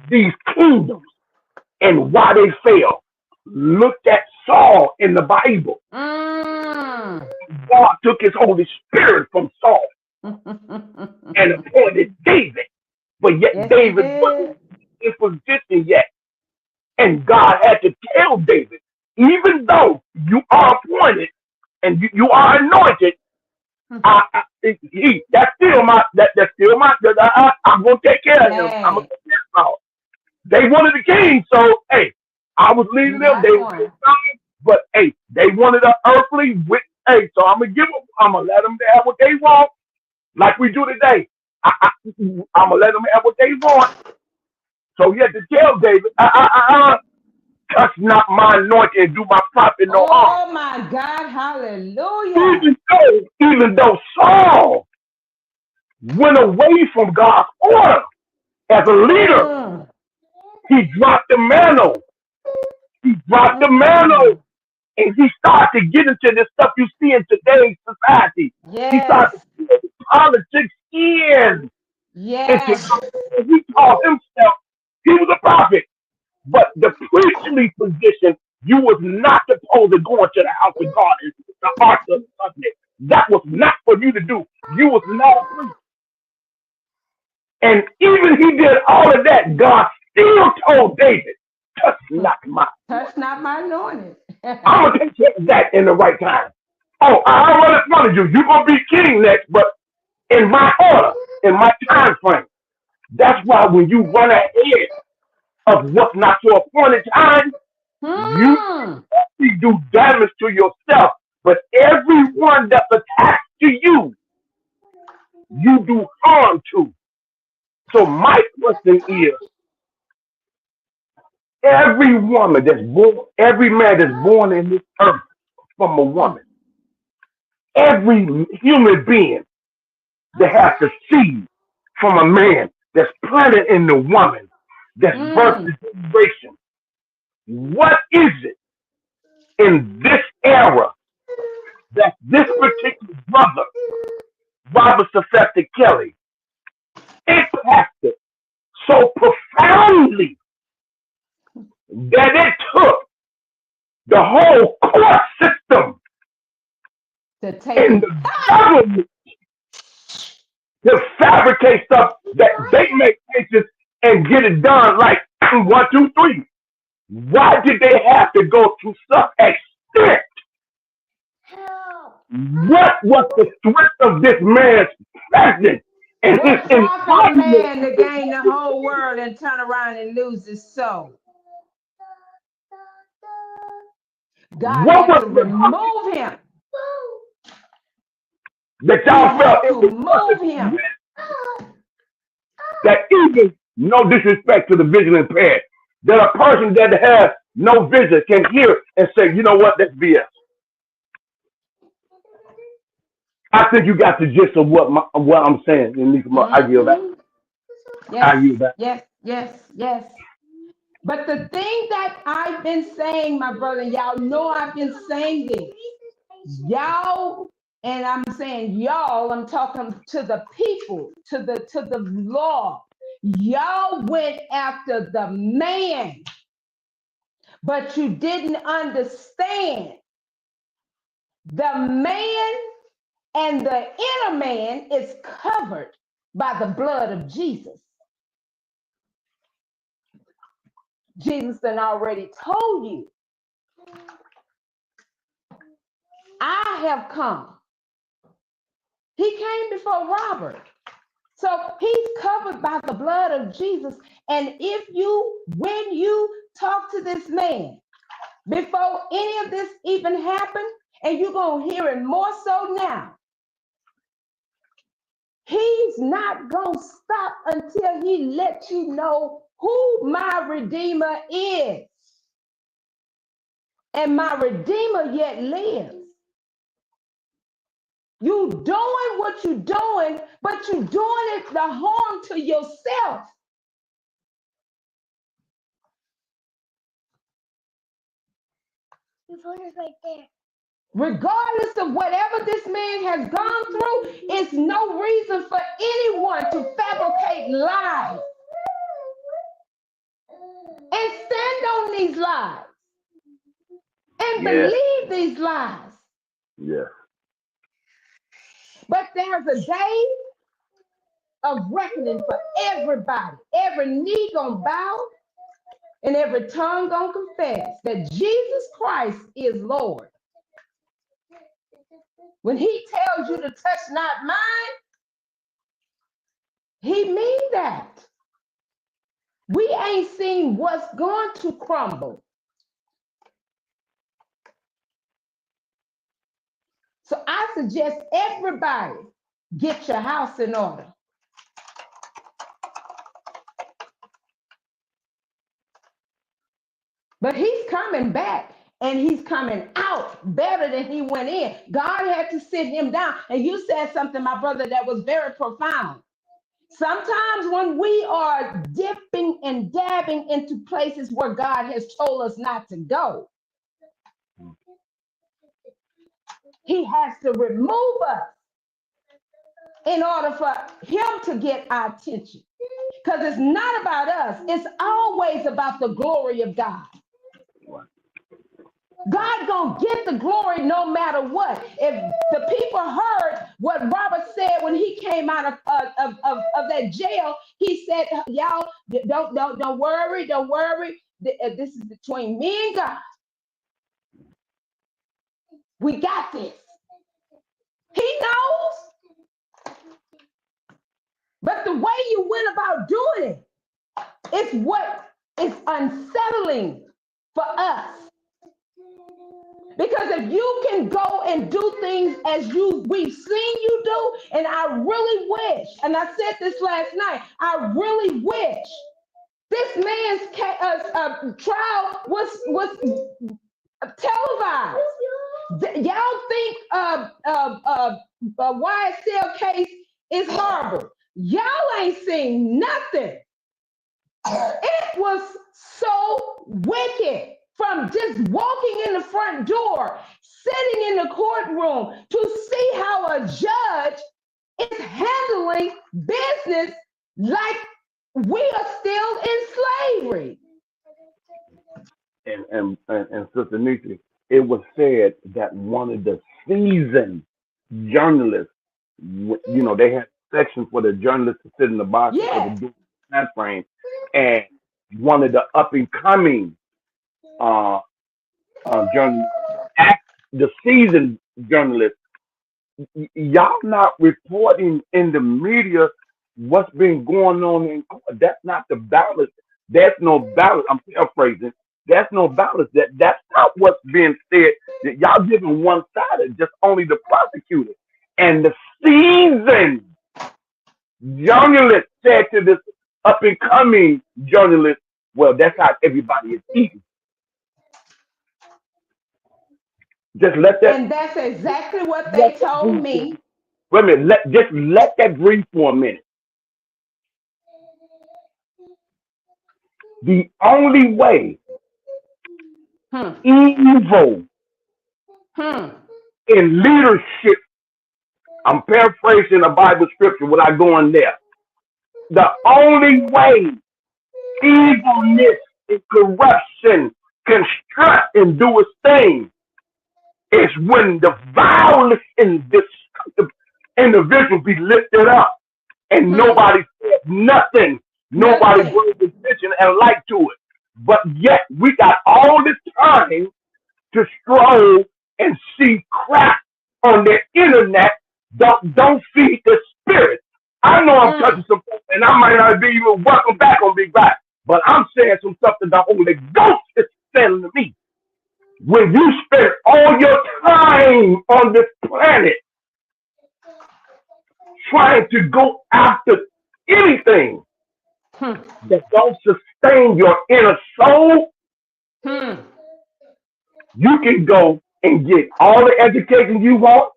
these kingdoms, and why they failed. Look at Saul in the Bible. God took his Holy Spirit from Saul and appointed David. But yet David wasn't in position yet. And God had to tell David, even though you are appointed and you are anointed, that's still my, I'm going to take care of him. I'm going to take care of him. They wanted a king, so, hey, I was leading them. They were, but, hey, they wanted an earthly, so I'm going to I'm going to let them have what they want, like we do today. I'm going to let them have what they want. So he had to tell David, touch not my anointing and do my prophet no harm. Oh my God, hallelujah. Even though Saul went away from God's order as a leader, he dropped the mantle. He dropped the mantle. And he started to get into this stuff you see in today's society. He started to get politics in. And he called himself, he was a prophet. But the priestly position, you was not supposed to go into the house of God and the ark of the covenant. That was not for you to do. You was not a priest. And even he did all of that, God still told David, touch not my anointing. I'm going to take care of that in the right time. Oh, I run in front of you. You're going to be king next, but in my order, in my time frame. That's why when you run ahead of what's not your appointed time, you do damage to yourself. But everyone that's attached to you, you do harm to. So my question is, every woman that's born, every man that's born in this earth from a woman, every human being that has the seed from a man that's planted in the woman, that's birthed the generation. What is it in this era that this particular brother, Robert Sylvester Kelly, impacted so profoundly that it took the whole court system and the government to fabricate stuff that they make cases and get it done like 1, 2, 3. Why did they have to go to some extent? What was the strength of this man's presence and his involvement? Man to gain the whole world and turn around and lose his soul. God had to remove him. That y'all felt it was move him. That even, no disrespect to the visually impaired, that a person that has no vision can hear and say, you know what, that's BS. I think you got the gist of what I'm saying. I yield back. Yes. But the thing that I've been saying, my brother, y'all know I've been saying this. Y'all, and I'm saying y'all, I'm talking to the people, to the law. Y'all went after the man, but you didn't understand the man and the inner man is covered by the blood of Jesus. Jesus done already told you, I have come. He came before Robert. So he's covered by the blood of Jesus. And when you talk to this man, before any of this even happened, and you're going to hear it more so now, he's not going to stop until he lets you know who my Redeemer is. And my Redeemer yet lives. You doing what you doing, but you doing it the harm to yourself. Your phone is right there. Regardless of whatever this man has gone through, it's no reason for anyone to fabricate lies and stand on these lies and believe these lies. Yeah. But there's a day of reckoning for everybody. Every knee gonna bow and every tongue gonna confess that Jesus Christ is Lord. When he tells you to touch not mine, he means that. We ain't seen what's going to crumble. So I suggest everybody get your house in order. But he's coming back and he's coming out better than he went in. God had to sit him down. And you said something, my brother, that was very profound. Sometimes when we are dipping and dabbing into places where God has told us not to go, he has to remove us in order for him to get our attention. Because it's not about us. It's always about the glory of God. God gonna get the glory no matter what. If the people heard what Robert said when he came out of that jail, he said, "Y'all don't worry, don't worry. This is between me and God. We got this." He knows, but the way you went about doing it is what is unsettling for us. Because if you can go and do things as we've seen you do, and I really wish, and I said this last night, I really wish this man's trial was televised. Y'all think YSL case is horrible. Y'all ain't seen nothing. It was so wicked. From just walking in the front door, sitting in the courtroom, to see how a judge is handling business like we are still in slavery. And Sister Nisi, it was said that one of the seasoned journalists, they had sections for the journalists to sit in the box for the time frame, and one of the up and coming the seasoned journalists, y'all not reporting in the media what's been going on in court. That's not the balance. There's no balance. I'm paraphrasing. There's no balance. That's not what's being said. That y'all giving one sided, just only the prosecutor. And the seasoned journalist said to this up and coming journalist, well, that's how everybody is eating. Just let that. And that's exactly what they told me. Wait a minute. Just let that breathe for a minute. The only way evil in leadership, I'm paraphrasing a Bible scripture without going there. The only way evilness and corruption can strut and do its thing is when the violence and destructive individual be lifted up and nobody says nothing. Nobody brings attention and light to it. But yet we got all this time to scroll and see crap on the internet. Don't feed the spirit. I know I'm touching some stuff, and I might not be even welcome back on Big Back, but I'm saying some stuff that the Holy Ghost is saying to me. When you spend all your time on this planet trying to go after anything that don't sustain your inner soul, you can go and get all the education you want.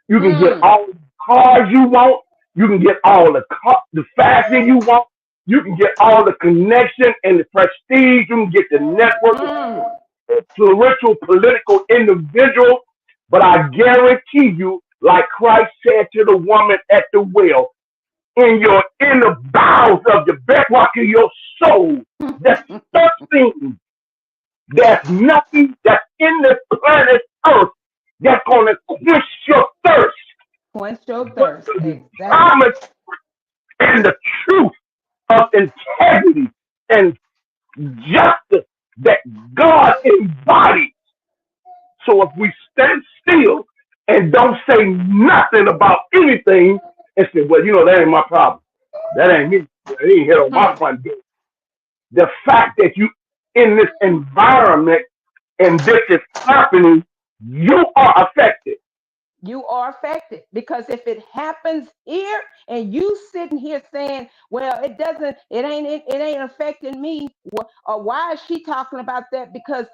You can get all the cars you want. You can get all the fashion you want. You can get all the connection and the prestige. You can get the network of influential political individuals. But I guarantee you, like Christ said to the woman at the well, in your inner bowels of the bedrock of your soul, there's something. There's nothing that's in this planet Earth that's going to quench your thirst. Quench your But thirst. the Exactly. promise and the truth of integrity and justice that God embodies. So if we stand still and don't say nothing about anything and say, well, that ain't my problem. That ain't me. That ain't hit on my front door. The fact that you in this environment and this is happening, you are affected. You are affected, because if it happens here and you sitting here saying, well, it ain't affecting me, or why is she talking about that? Because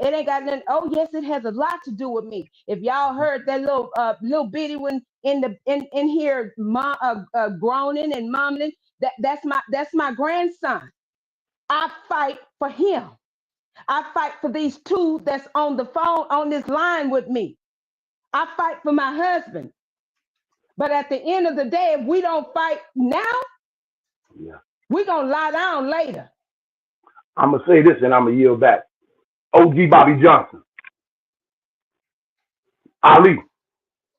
it ain't got nothing. Oh yes, it has a lot to do with me. If y'all heard that little bitty one in here groaning and mumbling, that's my grandson. I fight for him. I fight for these two that's on the phone on this line with me. I fight for my husband. But at the end of the day, if we don't fight now, Yeah. we're going to lie down later. I'm going to say this and I'm going to yield back. OG Bobby Johnson, Ali,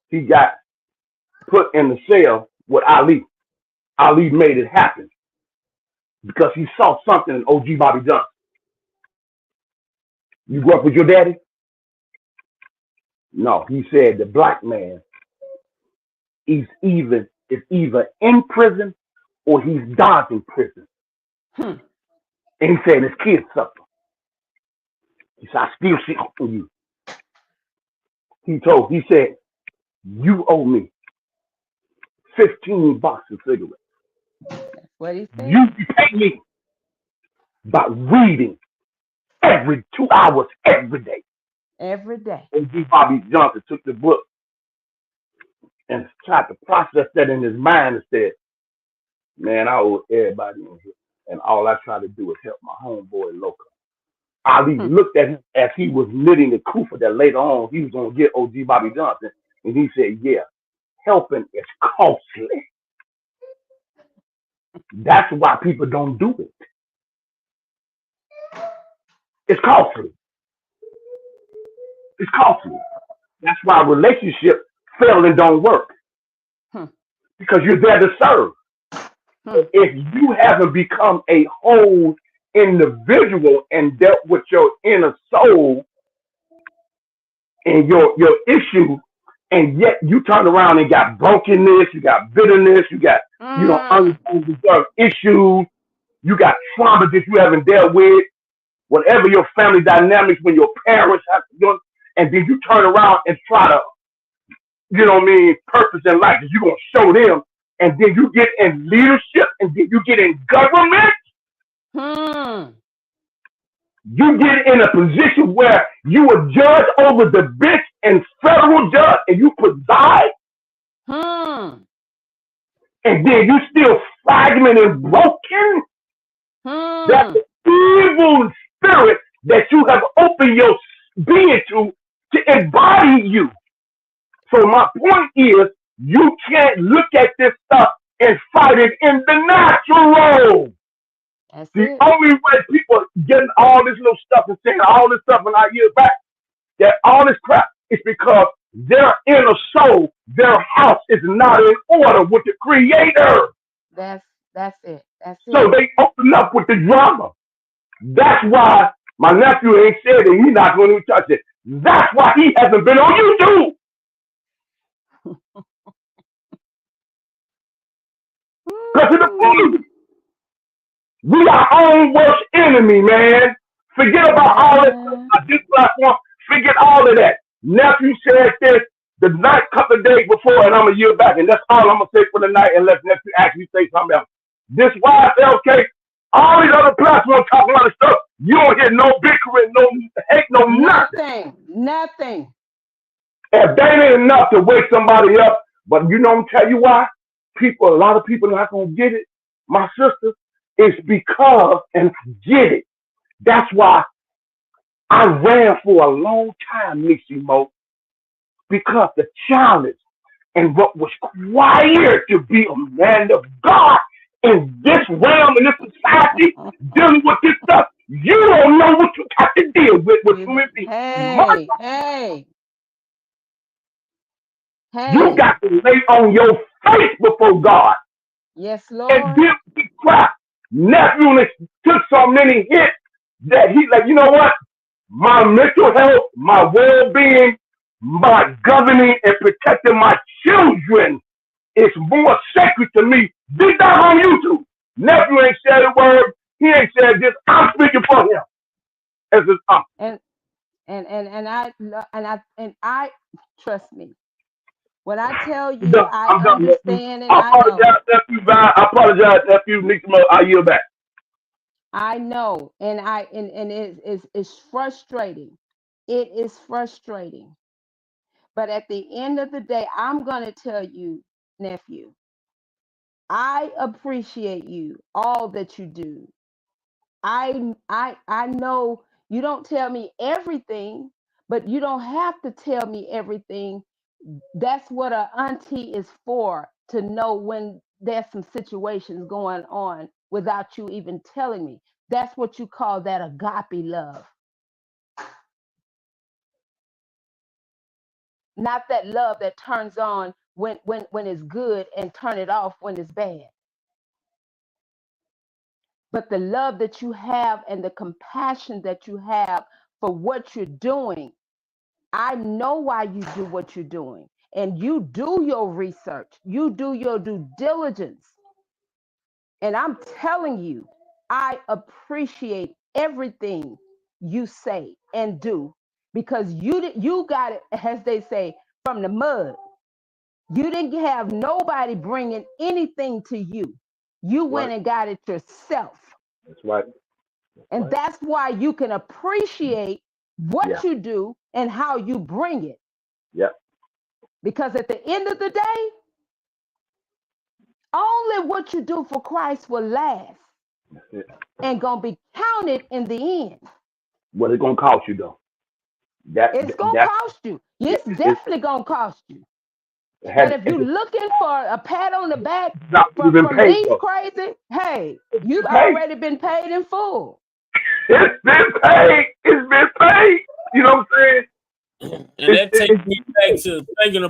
he got put in the cell with Ali. Ali made it happen because he saw something in OG Bobby Johnson. You grew up with your daddy? No, he said the black man is either in prison or he's dodging prison. And he said his kids suffer. He said, I still see hope in you. He said, you owe me 15 boxes of cigarettes. That's what he said. You pay me by reading every 2 hours every day. Every day. And Bobby Johnson took the book and tried to process that in his mind and said, man, I owe everybody in here. And all I try to do is help my homeboy local. Ali looked at him as he was knitting the kufa that later on he was going to get OG Bobby Johnson. And he said, yeah, helping is costly. That's why people don't do it. It's costly. It's costly. That's why relationships fail and don't work. Because you're there to serve. If you haven't become a whole individual and dealt with your inner soul and your issue, and yet you turn around and got brokenness, you got bitterness, you got unresolved issues, you got trauma that you haven't dealt with, whatever your family dynamics when your parents have to do, and then you turn around and try to, purpose in life. You're going to show them, and then you get in leadership, and then you get in government. You get in a position where you are judge over the bench and federal judge, and you preside. And then you still fragmented and broken. That's the evil spirit that you have opened your being to embody you. So my point is, you can't look at this stuff and fight it in the natural. The only way people getting all this little stuff and saying all this stuff in our years back, that all this crap is because their inner soul, their house is not in order with the Creator. That's it. So they open up with the drama. That's why my nephew ain't said that he's not going to touch it. That's why he hasn't been on YouTube. Because of the food. We are our own worst enemy, man. Forget about all this stuff, this platform. Forget all of that. Nephew said this the night, couple of days before, and I'm a year back, and that's all I'm gonna say for the night, unless nephew actually say something else. This YSL case, All these other platforms talking about stuff. You don't hear no bickering, no hate, no nothing. Nothing. If that ain't enough to wake somebody up, but you know, I'm tell you why. A lot of people are not gonna get it. My sister, it's because, and I get it. That's why I ran for a long time, Nixie Mo, because the challenge and what was required to be a man of God in this realm, in this society, dealing with this stuff, you don't know what you have to deal with human beings. Hey. You got to lay on your face before God. Yes, Lord. And deal with the crap. Nephew took so many hits that he's like, you know what? My mental health, my well-being, my governing and protecting my children is more sacred to me. Did that on YouTube. Nephew ain't said a word. He ain't said this. I'm speaking for him as his uncle. And I trust me. When I tell you, I I'm done, understand and I I know. I apologize, nephew. I yield back. I know, and it's frustrating. It is frustrating. But at the end of the day, I'm gonna tell you, nephew, I appreciate you, all that you do. I know you don't tell me everything, but you don't have to tell me everything. That's what an auntie is for, to know when there's some situations going on without you even telling me. That's what you call that agape love. Not that love that turns on when it's good and turn it off when it's bad. But the love that you have and the compassion that you have for what you're doing. I know why you do what you're doing. And you do your research. You do your due diligence. And I'm telling you, I appreciate everything you say and do, because you got it, as they say, from the mud. You didn't have nobody bringing anything to you. You went and got it yourself. That's right. And that's why you can appreciate what you do and how you bring it. Yep. Because at the end of the day, only what you do for Christ will last and gonna be counted in the end. What it's gonna cost you though? It's gonna cost you. It's definitely gonna cost you. But if you're looking for a pat on the back from these crazy, hey, you've already been paid in full. It's been paid. It's been paid. You know what I'm saying? And that takes me back to thinking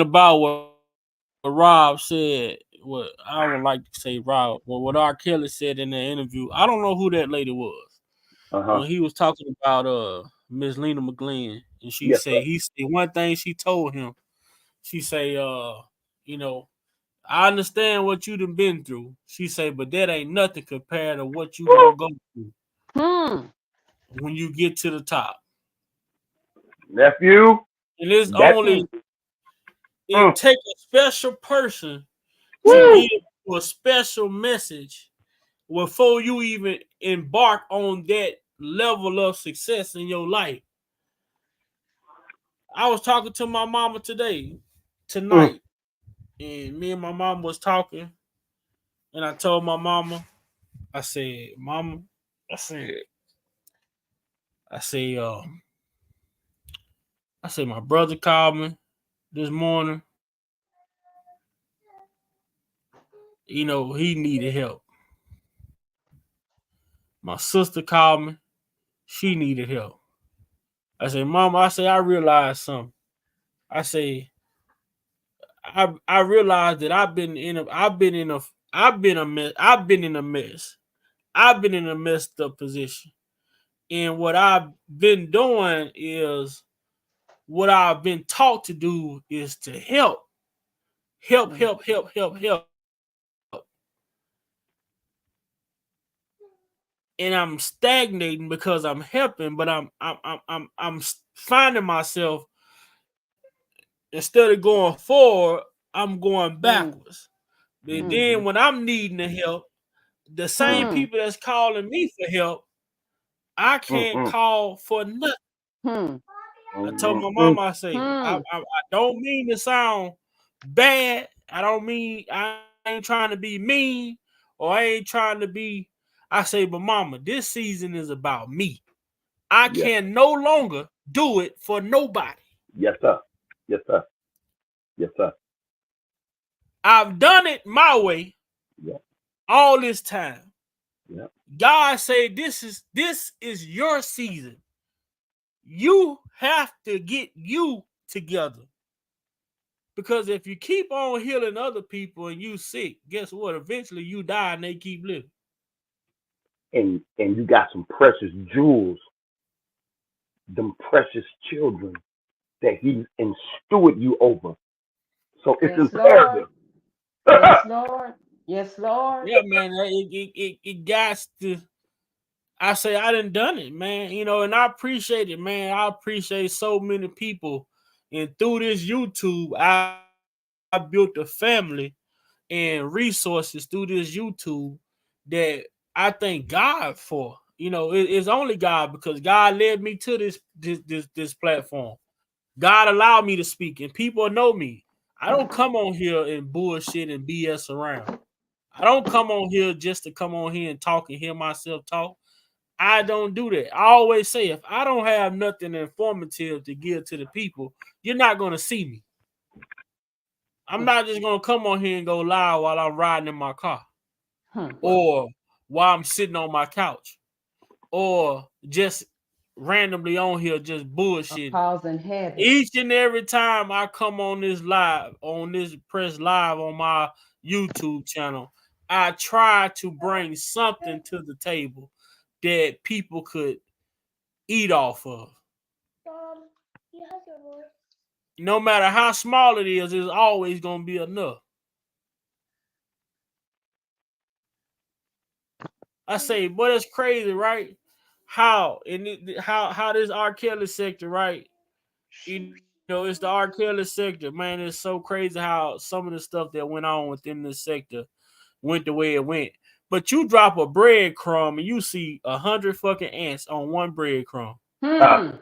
about what Rob said. What I would like to say, Rob, what R.Kelly said in the interview. I don't know who that lady was. When he was talking about Miss Lena McGlynn, and he said one thing she told him. She say, you know, I understand what you done been through. She say, but that ain't nothing compared to what you gonna go through when you get to the top. Nephew. And it's only it take a special person to give you a special message before you even embark on that level of success in your life. I was talking to my mama tonight, and me and my mom was talking, and I told my mama, I said, Mama, I said, my brother called me this morning. You know, he needed help. My sister called me. She needed help. I said, Mama, I realized something. I say, I realized that I've been in a mess. I've been in a messed up position. And what I've been doing is what I've been taught to do is to help. And I'm stagnating because I'm helping, but I'm finding myself, instead of going forward, I'm going backwards. And then when I'm needing the help, the same people that's calling me for help, I can't call for nothing. I told my mama, I say, I don't mean to sound bad. I don't mean I ain't trying to be mean or I ain't trying to be. I say, but mama, this season is about me. I can no longer do it for nobody. Yes, sir. Yes, sir. Yes, sir. I've done it my way all this time. God say this is your season. You have to get you together. Because if you keep on healing other people and you sick, guess what? Eventually you die and they keep living. And you got some precious jewels, them precious children that He instilled you over. So it's imperative. Yes, Lord. Yes, Lord. Yeah, man. It got to. I say I done it, man. You know, and I appreciate it, man. I appreciate so many people, and through this YouTube, I built a family and resources through this YouTube that I thank God for. You know, it's only God because God led me to this platform. God allowed me to speak, and people know me. I don't come on here and bullshit and BS around. I don't come on here just to come on here and talk and hear myself talk. I don't do that. I always say if I don't have nothing informative to give to the people, you're not going to see me. I'm not just going to come on here and go live while I'm riding in my car or while I'm sitting on my couch or just randomly on here just bullshitting. Causing havoc. Each and every time I come on this press live on my YouTube channel, I try to bring something to the table that people could eat off of. No matter how small it is, it's always going to be enough. I say, but it's crazy, right? How this R.Kelly sector, right? You know, it's the R.Kelly sector, man. It's so crazy how some of the stuff that went on within this sector went the way it went. But you drop a breadcrumb and you see 100 fucking ants on one breadcrumb. Yes,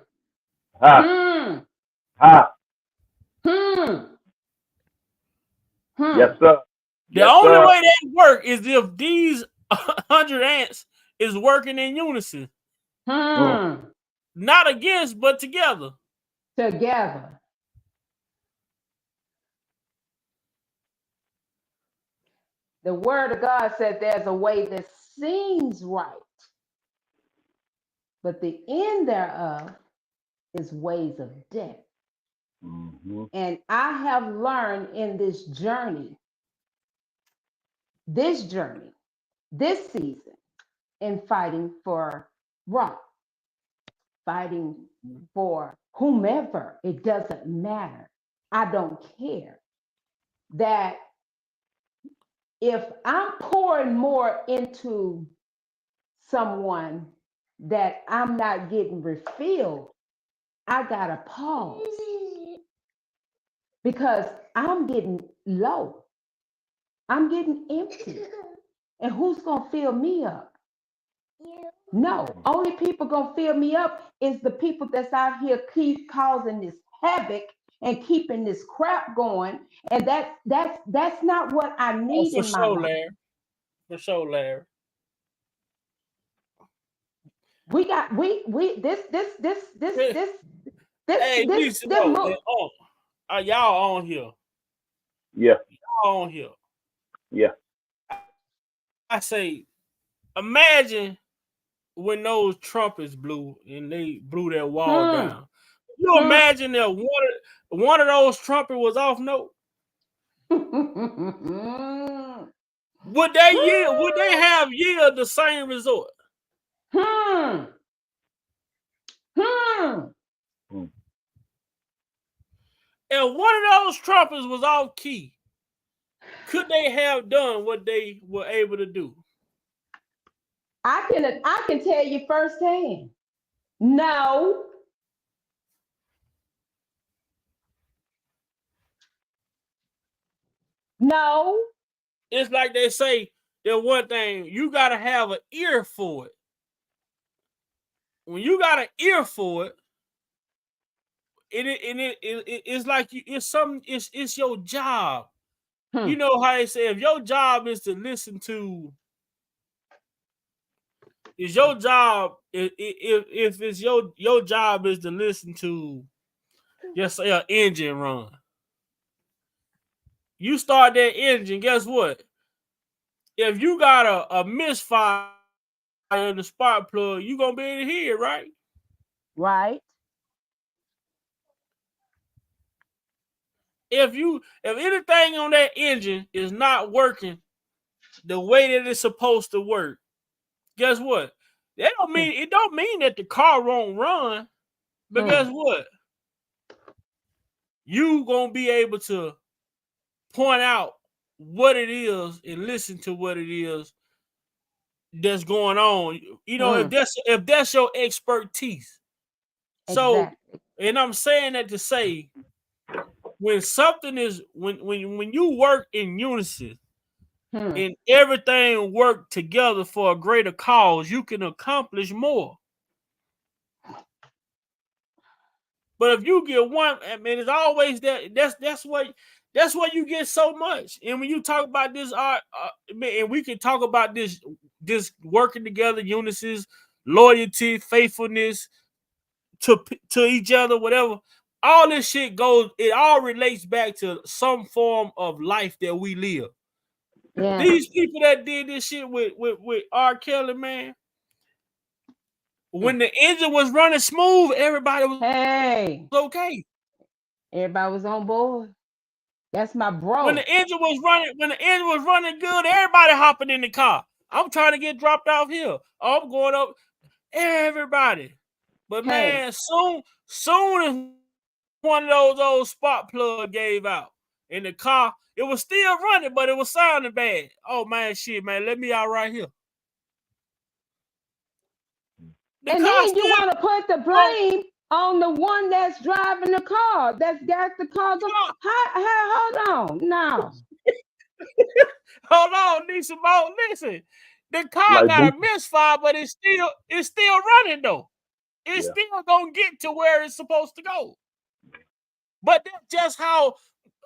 sir. The only way that work is if these 100 ants is working in unison. Not against, but together. Together. The word of God said there's a way that seems right, but the end thereof is ways of death. And I have learned in this season, in fighting for rock, fighting for whomever, it doesn't matter. I don't care. That if I'm pouring more into someone that I'm not getting refilled, I gotta pause because I'm getting low. I'm getting empty. And who's gonna fill me up? No, only people gonna fill me up is the people that's out here keep causing this havoc and keeping this crap going. And that's not what I need in my life. Larry. For sure, Larry. We got this Hey, this y'all on here. Yeah. Y'all on here. Yeah. I say, imagine when those trumpets blew and they blew that wall down. You imagine that one of those trumpets was off note? Would they have yield the same result? If one of those trumpets was off key, could they have done what they were able to do? I can tell you firsthand. No. No. It's like they say there's one thing, you gotta have an ear for it. When you got an ear for it, it's like it's your job. You know how they say if your job is to listen to, is your job if it's your job is to listen to, just say an engine run. You start that engine, guess what? If you got a misfire in the spark plug, you gonna be able to hear it, right? Right. If anything on that engine is not working the way that it's supposed to work, guess what? That don't mean it don't mean that the car won't run, but guess what? You gonna be able to point out what it is and listen to what it is that's going on. You know, if that's your expertise. So, Exactly. and I'm saying that to say, when something is when you work in unison and everything work together for a greater cause, you can accomplish more. But if you get one, I mean, it's always that. That's what you get so much. And when you talk about this art, and we can talk about this working together, unison, loyalty, faithfulness to each other, whatever. All this shit goes. It all relates back to some form of life that we live. Yeah. These people that did this shit with R.Kelly, man. When the engine was running smooth, everybody was okay. Everybody was on board. That's my bro. When the engine was running good, everybody hopping in the car. I'm trying to get dropped off here. Oh, I'm going up. Everybody. But man, soon as one of those old spark plug gave out in the car, it was still running, but it was sounding bad. Oh man, shit, man, let me out right here. And then you want to put the blame on the one that's driving the car. That's got the car. Hold on, no. Hold on, Nisa Mo. Listen, the car got a misfire, but it's still running though. It's still gonna get to where it's supposed to go. But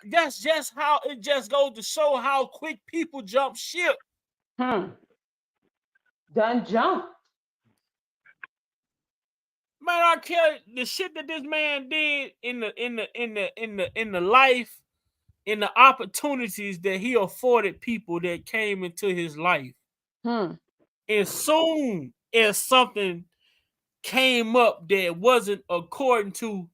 that's just how it just goes to show how quick people jump ship. Done jump. Man, I care the shit that this man did in the life, in the opportunities that he afforded people that came into his life. And soon as something came up that wasn't according to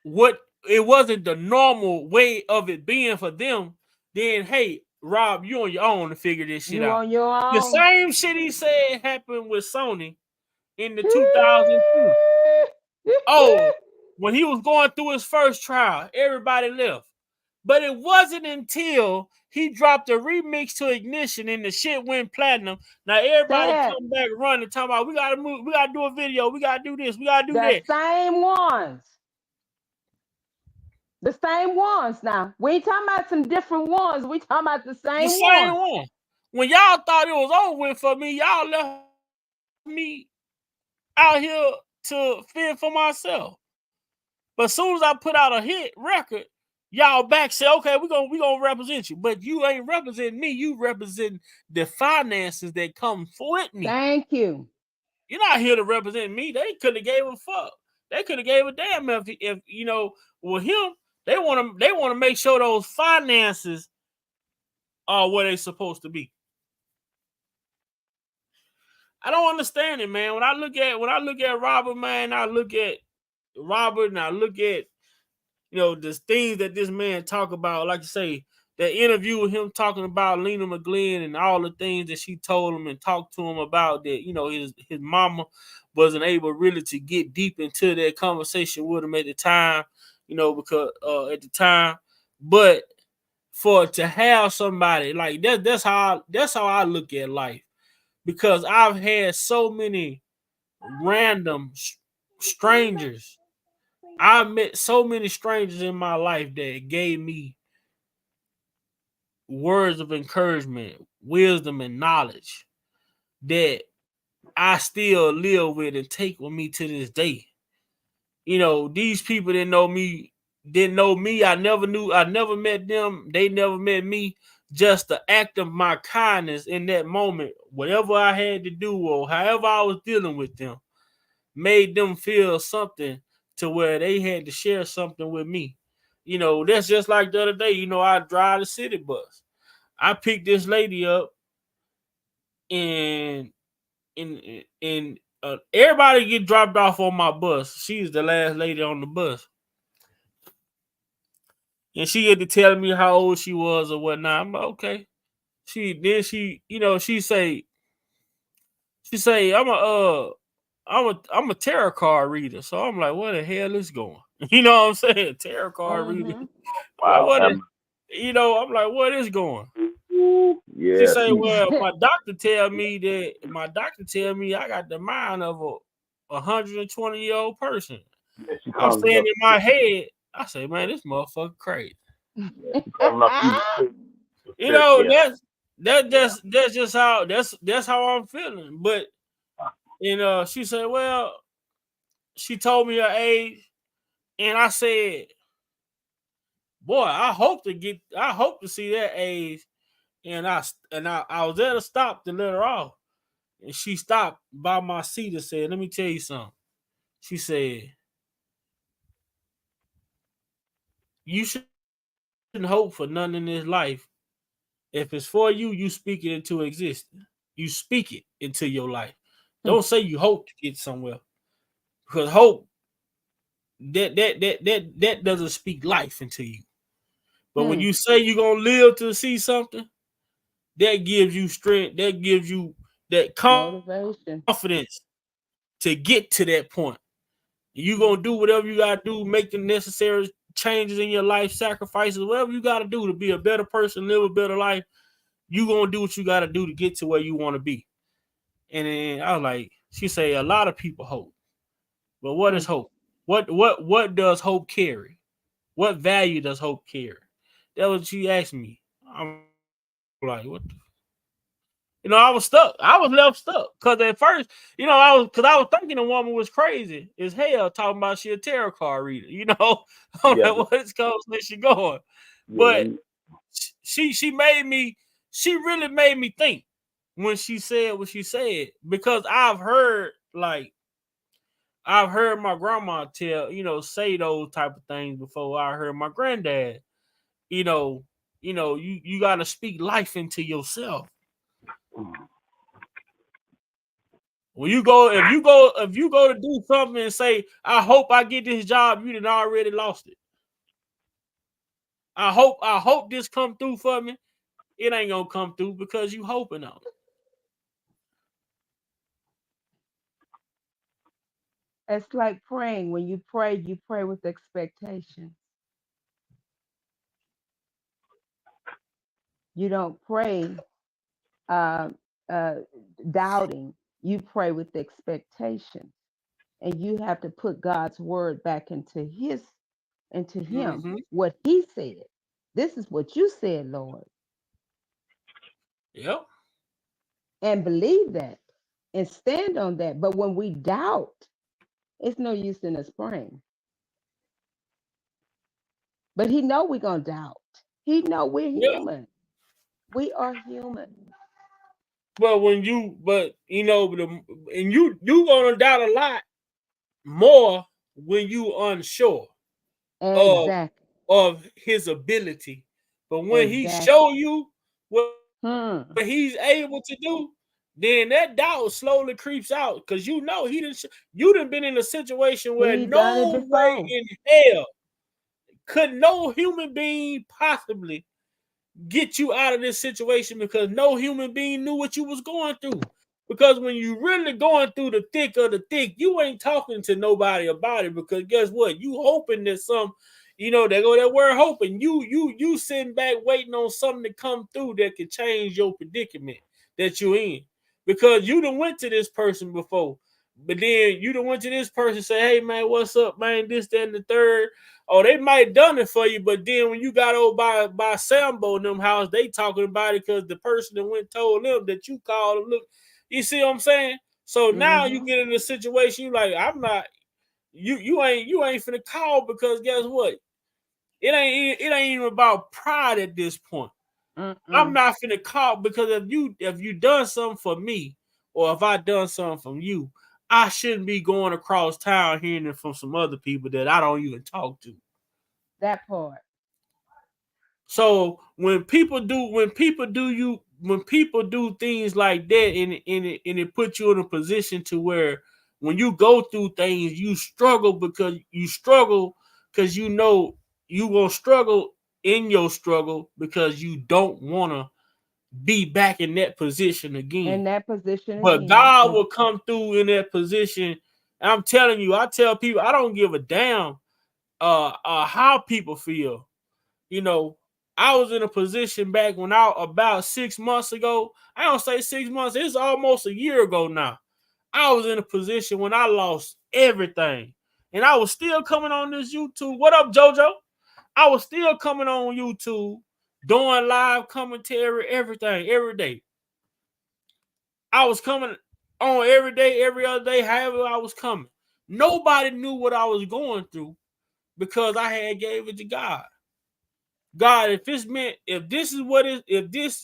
what it wasn't the normal way of it being for them, then hey, Rob, you on your own to figure this shit out. On your own. The same shit he said happened with Sony in the 2002. Oh, when he was going through his first trial, everybody left. But it wasn't until he dropped a remix to Ignition and the shit went platinum. Now everybody come back running, talking about we gotta move, we gotta do a video, we gotta do this, we gotta do that. The same ones. The same ones now. We ain't talking about some different ones. We talking about the same one. When y'all thought it was over with for me, y'all left me out here to fend for myself. But as soon as I put out a hit record, y'all back say, okay, we gonna represent you. But you ain't representing me. You represent the finances that come with me. Thank you. You're not here to represent me. They could have gave a fuck. They could have gave a damn if you know, with him, they want to make sure those finances are where they supposed to be. I don't understand it, man. When I look at Robert, man, I look at Robert and I look at, you know, the things that this man talk about, like I say, that interview with him talking about Lena McGlynn and all the things that she told him and talked to him about, that, you know, his mama wasn't able really to get deep into that conversation with him at the time, you know, because at the time, but for to have somebody like that, that's how I look at life, because I've had so many random strangers. I met so many strangers in my life that gave me words of encouragement, wisdom, and knowledge that I still live with and take with me to this day. These people didn't know me. I never met them. They never met me. Just the act of my kindness in that moment, whatever I had to do or however I was dealing with them, made them feel something to where they had to share something with me. That's just like the other day. I drive the city bus. I picked this lady up, and everybody get dropped off on my bus. She's the last lady on the bus, and she had to tell me how old she was or whatnot. I'm like, okay. She say I'm a tarot card reader. So I'm like, where the hell is going? You know what I'm saying? Tarot card reader. Mm-hmm. I'm like, Wow. what is, I'm like, what is going? She Yeah, say, see, well, my doctor tell me I got the mind of a 120-year-old person. yeah, she I'm calling saying up. in my head, I say, man, this motherfucker crazy. Yeah, she calling up evil You spirits. know, Yeah, yeah. that's just how that's how I'm feeling. But she said, well, she told me her age, and I said, boy, I hope to see that age. And I was at a stop to let her off. And she stopped by my seat and said, let me tell you something. She said, you shouldn't hope for nothing in this life. If it's for you, you speak it into existence. You speak it into your life. Don't say you hope to get somewhere. Because hope that doesn't speak life into you. But when you say you're gonna live to see something, that gives you strength, that gives you that Motivation. confidence to get to that point. You're gonna do whatever you gotta do, make the necessary changes in your life, sacrifices, whatever you gotta do to be a better person, live a better life. You gonna do what you gotta do to get to where you want to be. And then I was like, she say a lot of people hope, but what is hope? What does hope carry? What value does hope carry? That was what she asked me. I'm like, what? I was stuck. I was left stuck because at first, I was thinking the woman was crazy as hell, talking about she a tarot card reader. I'm Yeah, like, what's conversation going? yeah. Let But me. she made me. She really made me think when she said what she said, because I've heard my grandma say those type of things before. I heard my granddad. You know, you got to speak life into yourself. When if you go to do something and say, I hope I get this job, you done already lost it. I hope this come through for me. It ain't gonna come through because you hoping on it. It's like praying. When you pray with expectation. You don't pray uh, uh, doubting. You pray with expectation, and you have to put God's word back into Him. Mm-hmm. What He said. This is what you said, Lord, Yep. and believe that, and stand on that. But when we doubt, it's no use in us praying. But He know we're gonna doubt. He know we're Yeah. human. We are human. But and you gonna doubt a lot more when you unsure of Exactly. his ability. But when he Exactly. show you what Hmm. he's able to do, then that doubt slowly creeps out because you done been in a situation where He done it no way before. in hell could no human being possibly get you out of this situation, because no human being knew what you was going through. Because when you really going through the thick of the thick, you ain't talking to nobody about it, because guess what? You hoping that they go that word hoping. You sitting back waiting on something to come through that could change your predicament that you're in. Because you done went to this person before, But then you done went to this person, say, hey man, what's up, man? This, that, and the third. Oh, they might have done it for you, but then when you got over by Sambo in them house, they talking about it because the person that went told them that you called them. Look, you see what I'm saying? So now you get in a situation, you like, I'm not, you ain't finna call, because guess what? It ain't even about pride at this point. I'm not finna call, because if you done something for me, or if I done something from you, I shouldn't be going across town hearing it from some other people that I don't even talk to. That part. So when people do things like that, and it puts you in a position to where when you go through things, you struggle because you know you gonna struggle in your struggle, because you don't want to be back in that position again. In that position But again. God will come through in that position. And I'm telling you, I tell people, I don't give a damn how people feel. You know, I was in a position back when about 6 months ago. I don't say 6 months, it's almost a year ago now. I was in a position when I lost everything. And I was still coming on this YouTube. What up, JoJo? I was still coming on YouTube, doing live commentary, everything, every day. I was coming on every day, every other day, however I was coming. Nobody knew what I was going through, because I had gave it to God. God, if this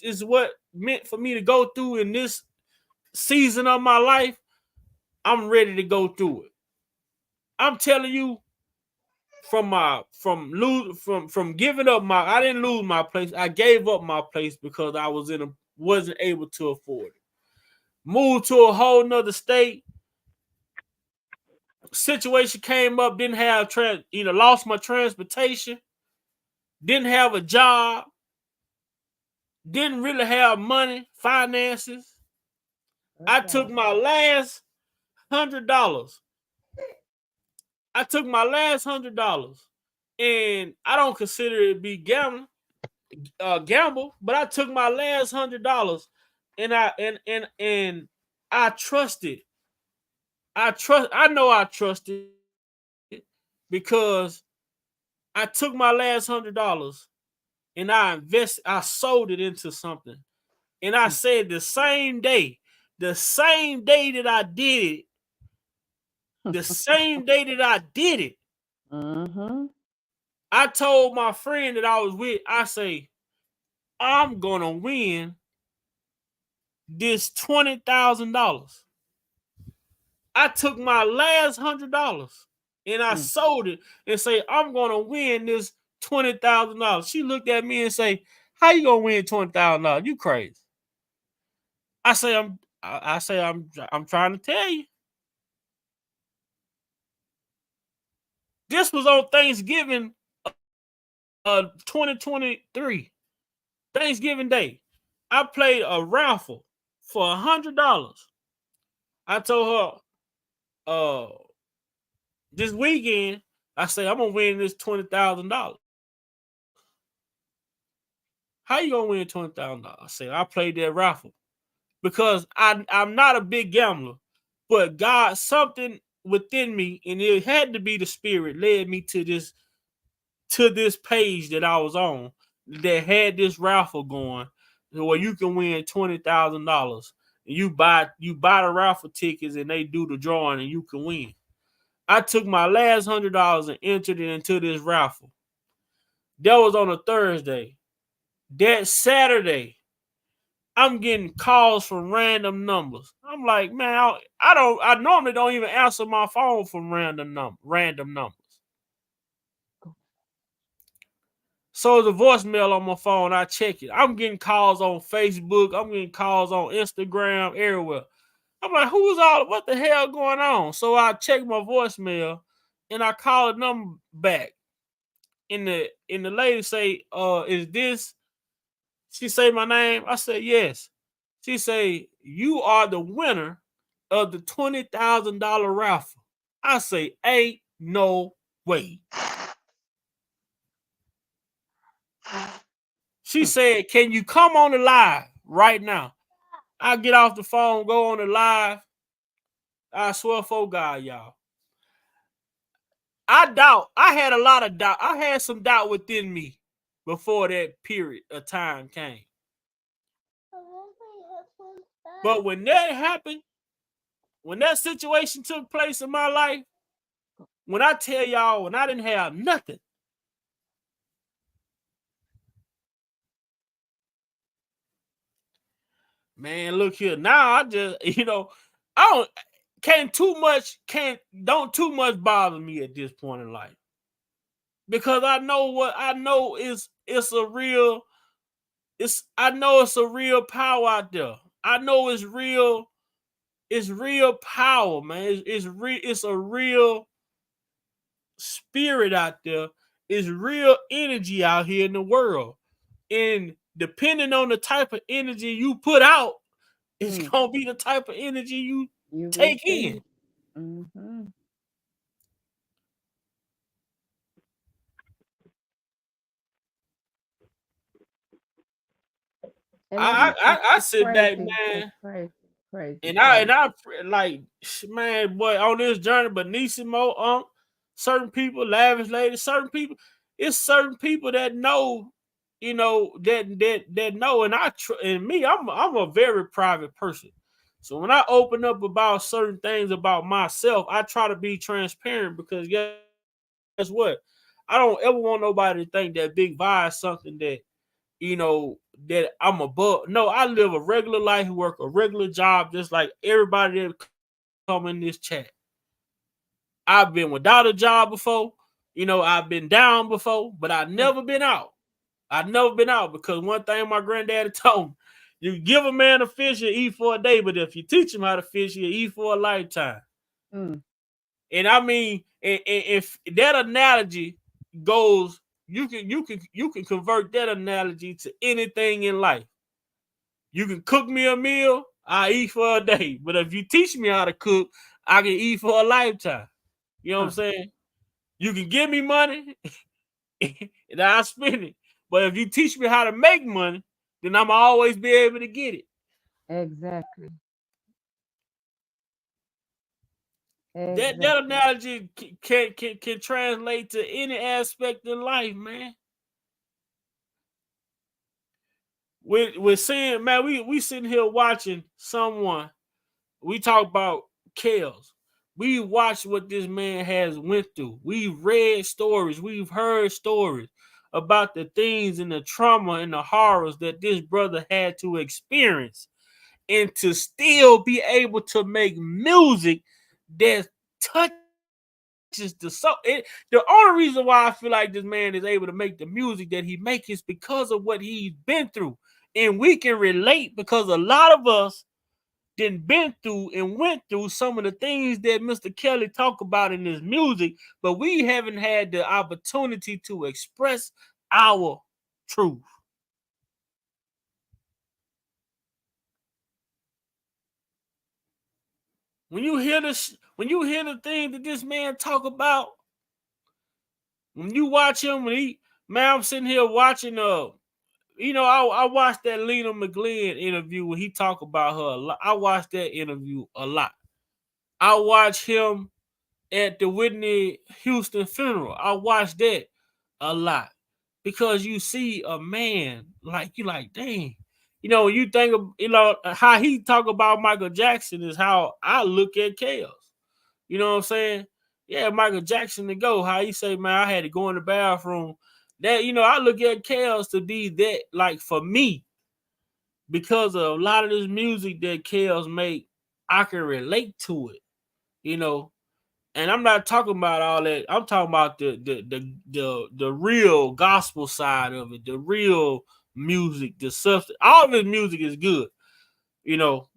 is what meant for me to go through in this season of my life, I'm ready to go through it. I'm telling you, from giving up I didn't lose my place. I gave up my place because I wasn't able to afford it. Moved to a whole nother state. Situation came up, didn't have lost my transportation, didn't have a job, didn't really have money, finances. I took my last $100. I took my last $100, and I don't consider it be gamble, but I took my last $100, and I trusted. I know I trusted, because I took my last $100 and I sold it into something. And I said the same day that I did it, I told my friend that I was with, I say, I'm gonna win this $20,000. I took my last $100 and I sold it and say, I'm gonna win this $20,000. She looked at me and say, how you gonna win $20,000? You crazy. I say I'm trying to tell you. This was on Thanksgiving 2023. Thanksgiving Day. I played a raffle for $100. I told her, this weekend, I say I'm gonna win this $20,000. How you gonna win $20,000? I said I played that raffle because I'm not a big gambler, but God, something within me, and it had to be the Spirit, led me to this page that I was on that had this raffle going, where you can win $20,000. You buy the raffle tickets and they do the drawing and you can win. I took my last $100 and entered it into this raffle. That was on a Thursday. That Saturday, I'm getting calls from random numbers. I'm like, man, I normally don't even answer my phone from random numbers. So the voicemail on my phone, I check it. I'm getting calls on Facebook. I'm getting calls on Instagram, everywhere. I'm like, what the hell going on? So I check my voicemail and I call the number back. And the lady say, is this? She say my name. I said, yes. She say, you are the winner of the $20,000 raffle. I say, ain't no way. She said, can you come on the live right now? I get off the phone, go on the live. I swear for God, y'all. I had a lot of doubt. I had some doubt within me before that period of time came. But when that happened, when that situation took place in my life, when I tell y'all, when I didn't have nothing, man, look here. Now I just, I don't too much bother me at this point in life. Because I know what I know is it's a real I know it's a real power out there. I know it's real power, man. It's a real spirit out there. It's real energy out here in the world. And depending on the type of energy you put out, it's gonna be the type of energy you take in. Mm-hmm. And I it's sit back, crazy. man, It's crazy, crazy, and crazy. I like, man, boy, on this journey, Benissimo, certain people, lavish ladies, certain people, it's certain people that know, that know, and I'm a very private person. So when I open up about certain things about myself, I try to be transparent because guess what? I don't ever want nobody to think that Big Vi is something that that I'm above. No, I live a regular life, work a regular job, just like everybody that come in this chat. I've been without a job before. I've been down before, but I've never been out. I've never been out because one thing my granddaddy told me, you give a man a fish, he'll eat for a day, but if you teach him how to fish, he'll eat for a lifetime. Mm. And I mean, if that analogy goes, you can convert that analogy to anything in life. You can cook me a meal, I eat for a day. But if you teach me how to cook, I can eat for a lifetime. You know what I'm saying? You can give me money and I'll spend it. But if you teach me how to make money, then I'm always be able to get it. Exactly. That Exactly. analogy can translate to any aspect in life, man. We're seeing, man, we sitting here watching someone. We talk about Kels. We watched what this man has went through. We've read stories. We've heard stories about the things and the trauma and the horrors that this brother had to experience, and to still be able to make music that touches the soul. The only reason why I feel like this man is able to make the music that he makes is because of what he's been through, and we can relate because a lot of us been through and went through some of the things that Mr. Kelly talk about in his music, but we haven't had the opportunity to express our truth. When you hear the thing that this man talk about, when you watch him, I'm sitting here watching I watched that Lena McGlynn interview when he talk about her a lot. I watched that interview a lot. I watched him at the Whitney Houston funeral. I watched that a lot because you see a man like you like, dang. When you think of how he talk about Michael Jackson is how I look at Chaos. You know what I'm saying? Yeah, Michael Jackson to go. How he say, man, I had to go in the bathroom. That I look at Chaos to be that, like, for me, because of a lot of this music that Chaos make, I can relate to it. You know, and I'm not talking about all that. I'm talking about the real gospel side of it, the real music, the substance. All of his music is good,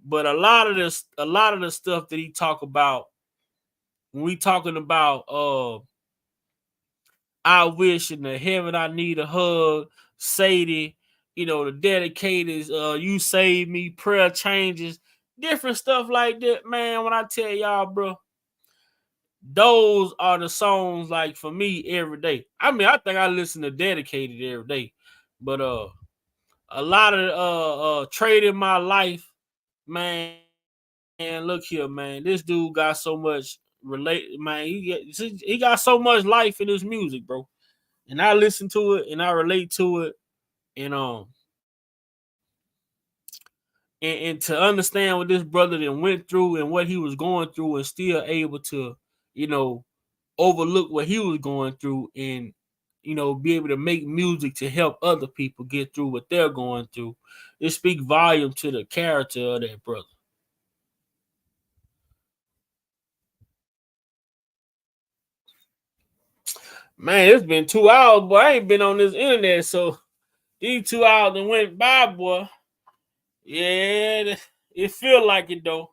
but a lot of the stuff that he talk about when we talking about I wish in the heaven I need a hug, Sadie, the dedicated you save me, prayer changes, different stuff like that, man. When I tell y'all, bro, those are the songs like for me every day. I mean, I think I listen to Dedicated every day, but a lot of trading my life, man. look here, man. This dude got so much man. He got so much life in his music, bro. And I listen to it and I relate to it, and and to understand what this brother then went through and what he was going through, and still able to, you know, overlook what he was going through, and be able to make music to help other people get through what they're going through. It speaks volume to the character of that brother. Man, it's been 2 hours, boy. I ain't been on this internet, so these 2 hours that went by, boy. Yeah, it feel like it though.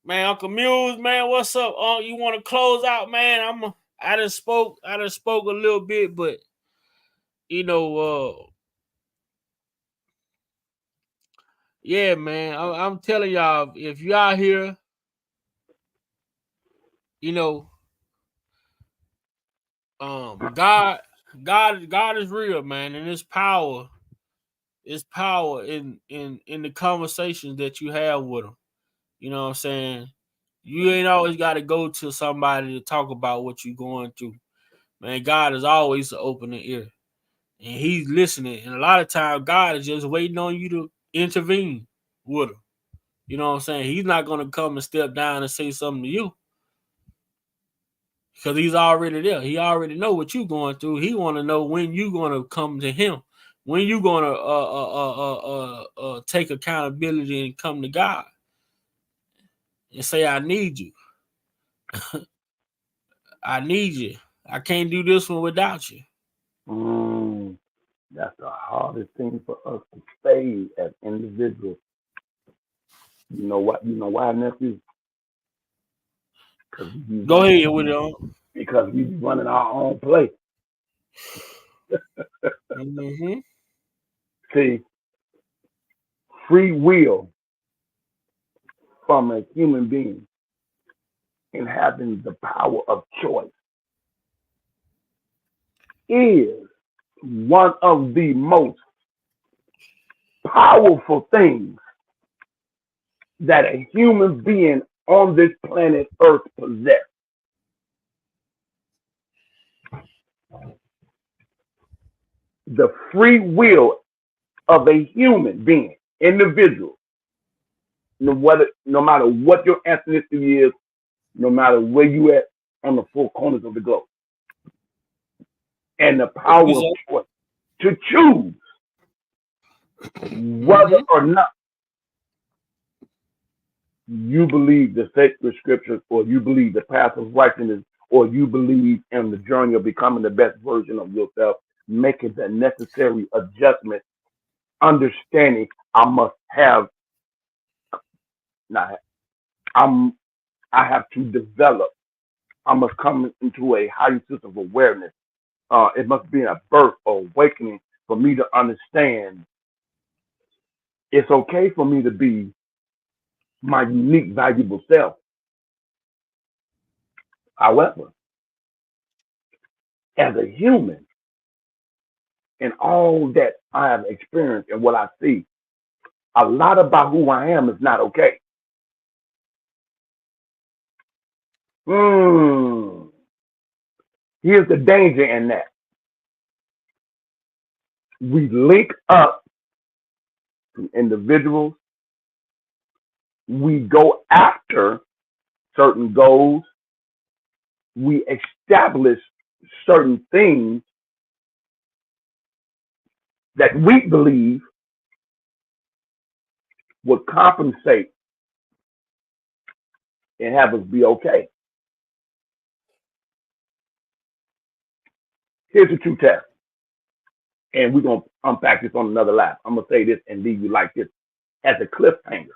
Man, Uncle Muse, man, what's up? You want to close out, man? I done spoke a little bit, but you know, yeah, man. I'm telling y'all, if y'all here, you know, God is real, man, and His power in the conversations that you have with Him. You know what I'm saying? You ain't always got to go to somebody to talk about what you're going through. Man, God is always an open ear, and He's listening. And a lot of times, God is just waiting on you to intervene with Him. You know what I'm saying? He's not going to come and step down and say something to you, because He's already there. He already know what you're going through. He want to know when you going to come to Him, when you going to take accountability and come to God and say, "I need you. I need you. I can't do this one without you." That's the hardest thing for us to say as individuals. You know what? You know why, nephew? Go ahead with it. Because we be running our own play. Mm-hmm. See, free will from a human being and having the power of choice is one of the most powerful things that a human being on this planet Earth possesses. The free will of a human being, individual, no matter what your ethnicity is, no matter where you at on the four corners of the globe, and the power of choice to choose whether or not you believe the sacred scriptures, or you believe the path of righteousness, or you believe in the journey of becoming the best version of yourself, making the necessary adjustment, understanding I must have, not, I have to develop, I must come into a higher sense of awareness. It must be a birth or awakening for me to understand it's okay for me to be my unique, valuable self. However, as a human, and all that I have experienced and what I see, a lot about who I am is not okay. Here's the danger in that. We link up to individuals. We go after certain goals. We establish certain things that we believe would compensate and have us be okay. Here's the true test. And we're going to unpack this on another lap. I'm going to say this and leave you like this as a cliffhanger.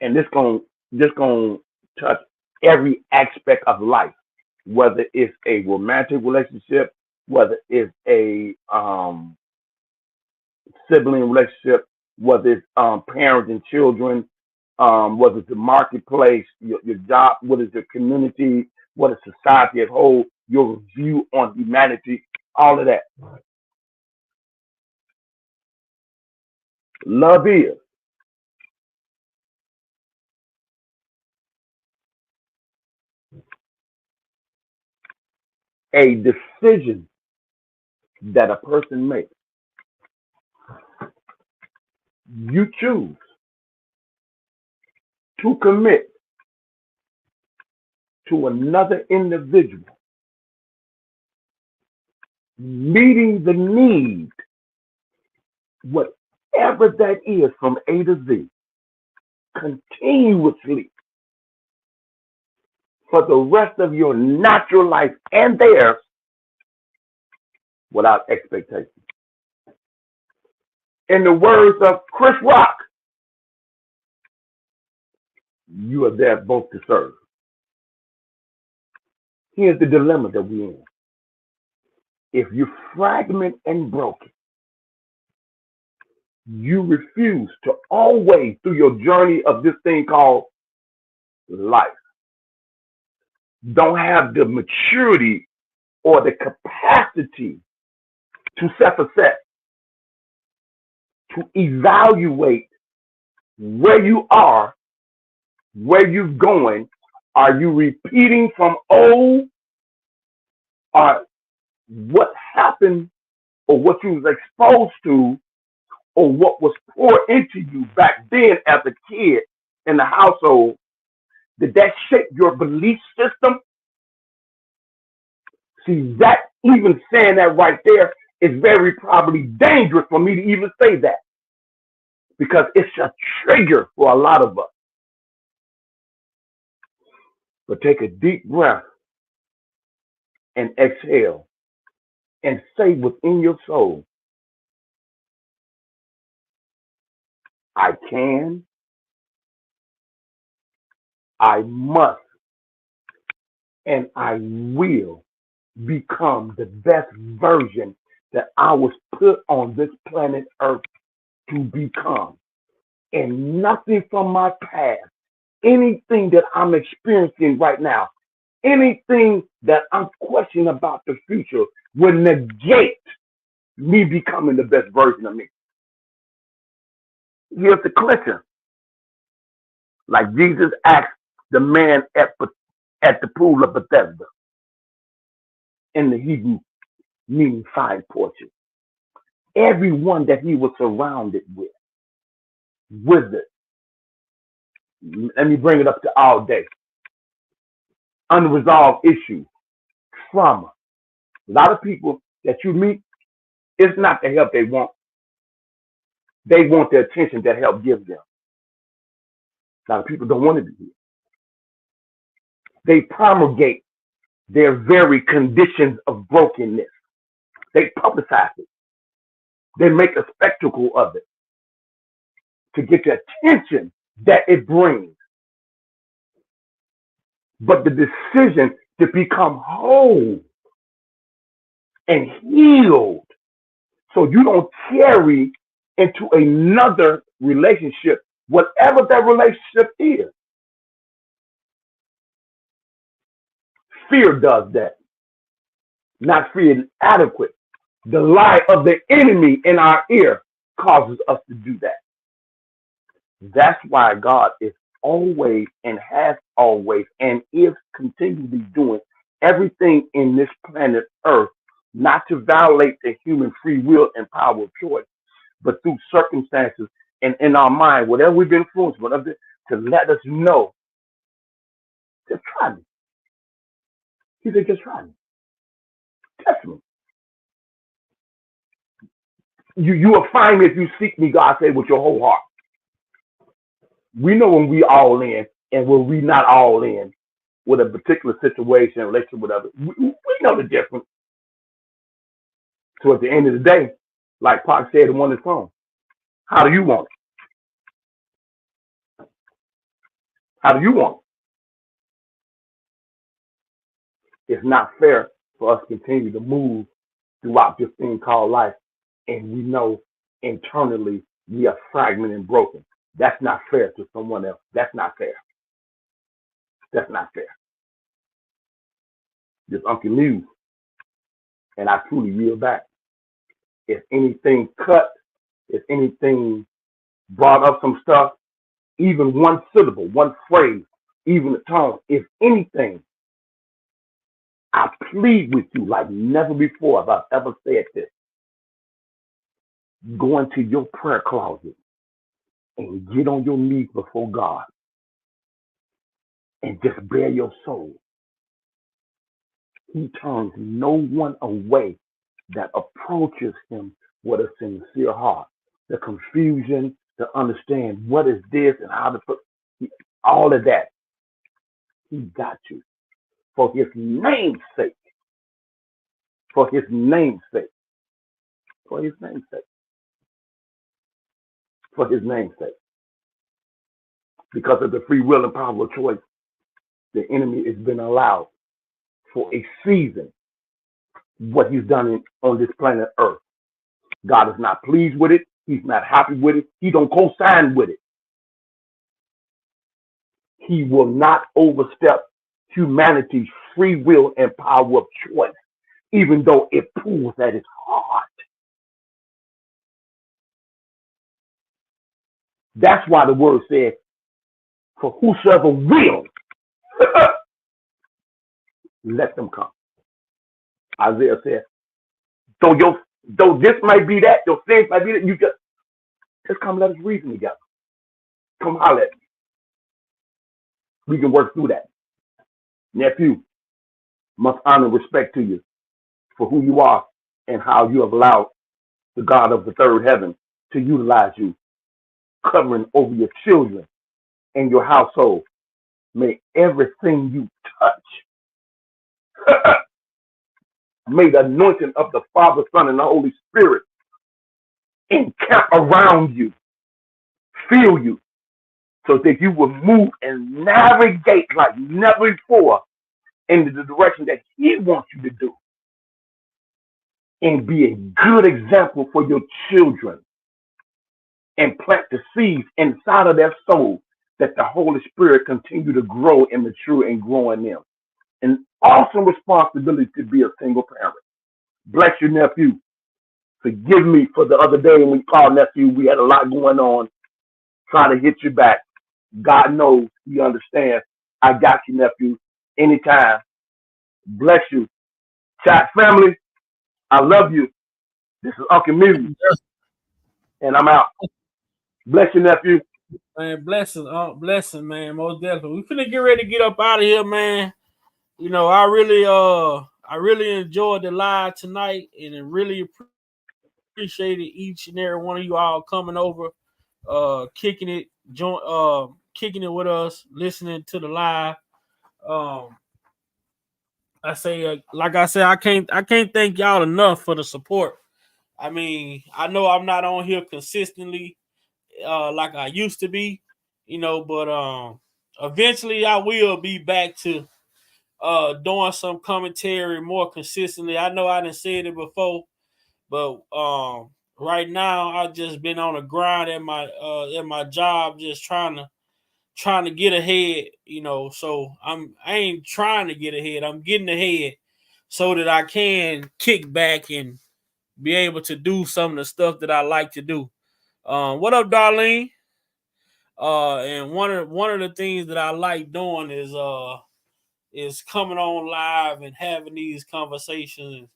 And this going to touch every aspect of life, whether it's a romantic relationship, whether it's a sibling relationship, whether it's parents and children, whether it's the marketplace, your job, what is your community, what is society as a whole, your view on humanity, all of that. Love is a decision that a person makes. You choose to commit to another individual, meeting the need, whatever that is from A to Z, continuously for the rest of your natural life and theirs without expectation. In the words of Chris Rock, you are there both to serve. Here's the dilemma that we're in. If you're fragmented and broken, you refuse to always, through your journey of this thing called life, don't have the maturity or the capacity to self-assess, to evaluate where you are, where you're going. Are you repeating from old, or what happened, or what you was exposed to, or what was poured into you back then as a kid in the household? Did that shape your belief system? See, that, even saying that right there, is very probably dangerous for me to even say that, because it's a trigger for a lot of us. But take a deep breath and exhale and say within your soul, I can, I must, and I will become the best version that I was put on this planet Earth to become. And nothing from my past, anything that I'm experiencing right now, anything that I'm questioning about the future will negate me becoming the best version of me. Here's the clincher. Like Jesus asked the man at the pool of Bethesda, in the Hebrew meaning fine portrait. Everyone that he was surrounded with, wizards. Let me bring it up to all day. Unresolved issues, trauma. A lot of people that you meet, it's not the help they want. They want the attention that help gives them. A lot of people don't want to be here. They promulgate their very conditions of brokenness. They publicize it. They make a spectacle of it to get the attention that it brings. But the decision to become whole and healed, so you don't carry into another relationship, whatever that relationship is. Fear does that. Not fear inadequate. The lie of the enemy in our ear causes us to do that. That's why God is always and has always and is continually doing everything in this planet Earth, not to violate the human free will and power of choice, but through circumstances and in our mind, whatever we've been influenced, whatever, to let us know, just try me. He said, just try me. Test me. You will find me if you seek me, God said, with your whole heart. We know when we all in and when we not all in with a particular situation, relationship, whatever. We know the difference. So at the end of the day, like Pac said in one of his songs, how do you want it? How do you want it? It's not fair for us to continue to move throughout this thing called life, and we know internally we are fragmented and broken. That's not fair to someone else. That's not fair. That's not fair. This Uncle News, and I truly yield back. If anything cut, if anything brought up some stuff, even one syllable, one phrase, even a tone, if anything I plead with you like never before, if I've ever said this. Go into your prayer closet and get on your knees before God and just bare your soul. He turns no one away that approaches him with a sincere heart. The confusion to understand what is this and how to put all of that. He got you for his name's sake. For his name's sake. For his name's sake. For his name's sake. Because of the free will and power of choice, the enemy has been allowed for a season what he's done on this planet Earth. God is not pleased with it. He's not happy with it. He don't co-sign with it. He will not overstep humanity's free will and power of choice, even though it pulls at his heart. That's why the word says, for whosoever will, let them come. Isaiah says, though this might be that, your sins might be that, you just come, let us reason together. Come holler at me. We can work through that. Nephew, much honor and respect to you for who you are and how you have allowed the God of the third heaven to utilize you, covering over your children and your household. May everything you touch, may the anointing of the Father, Son, and the Holy Spirit encamp around you, fill you, so that you will move and navigate like never before in the direction that He wants you to do, and be a good example for your children, and plant the seeds inside of their soul that the Holy Spirit continue to grow and mature and grow in them. An awesome responsibility to be a single parent. Bless your nephew. Forgive me for the other day when we called nephew. We had a lot going on, trying to hit you back. God knows, He understands. I got you, nephew, anytime. Bless you. Chat family, I love you. This is Uncle Music, and I'm out. Bless you, nephew. Man, blessing, man, most definitely. We finna get ready to get up out of here, man. You know, I really enjoyed the live tonight, and I really appreciated each and every one of you all coming over, kicking it with us, listening to the live. Um, like I said, I can't thank y'all enough for the support. I mean, I know I'm not on here consistently, like I used to be, but eventually I will be back to doing some commentary more consistently. I know I didn't say it before, but right now I've just been on a grind at my job, just trying to get ahead, So I ain't trying to get ahead. I'm getting ahead so that I can kick back and be able to do some of the stuff that I like to do. What up, Darlene? And one of the things that I like doing is coming on live and having these conversations,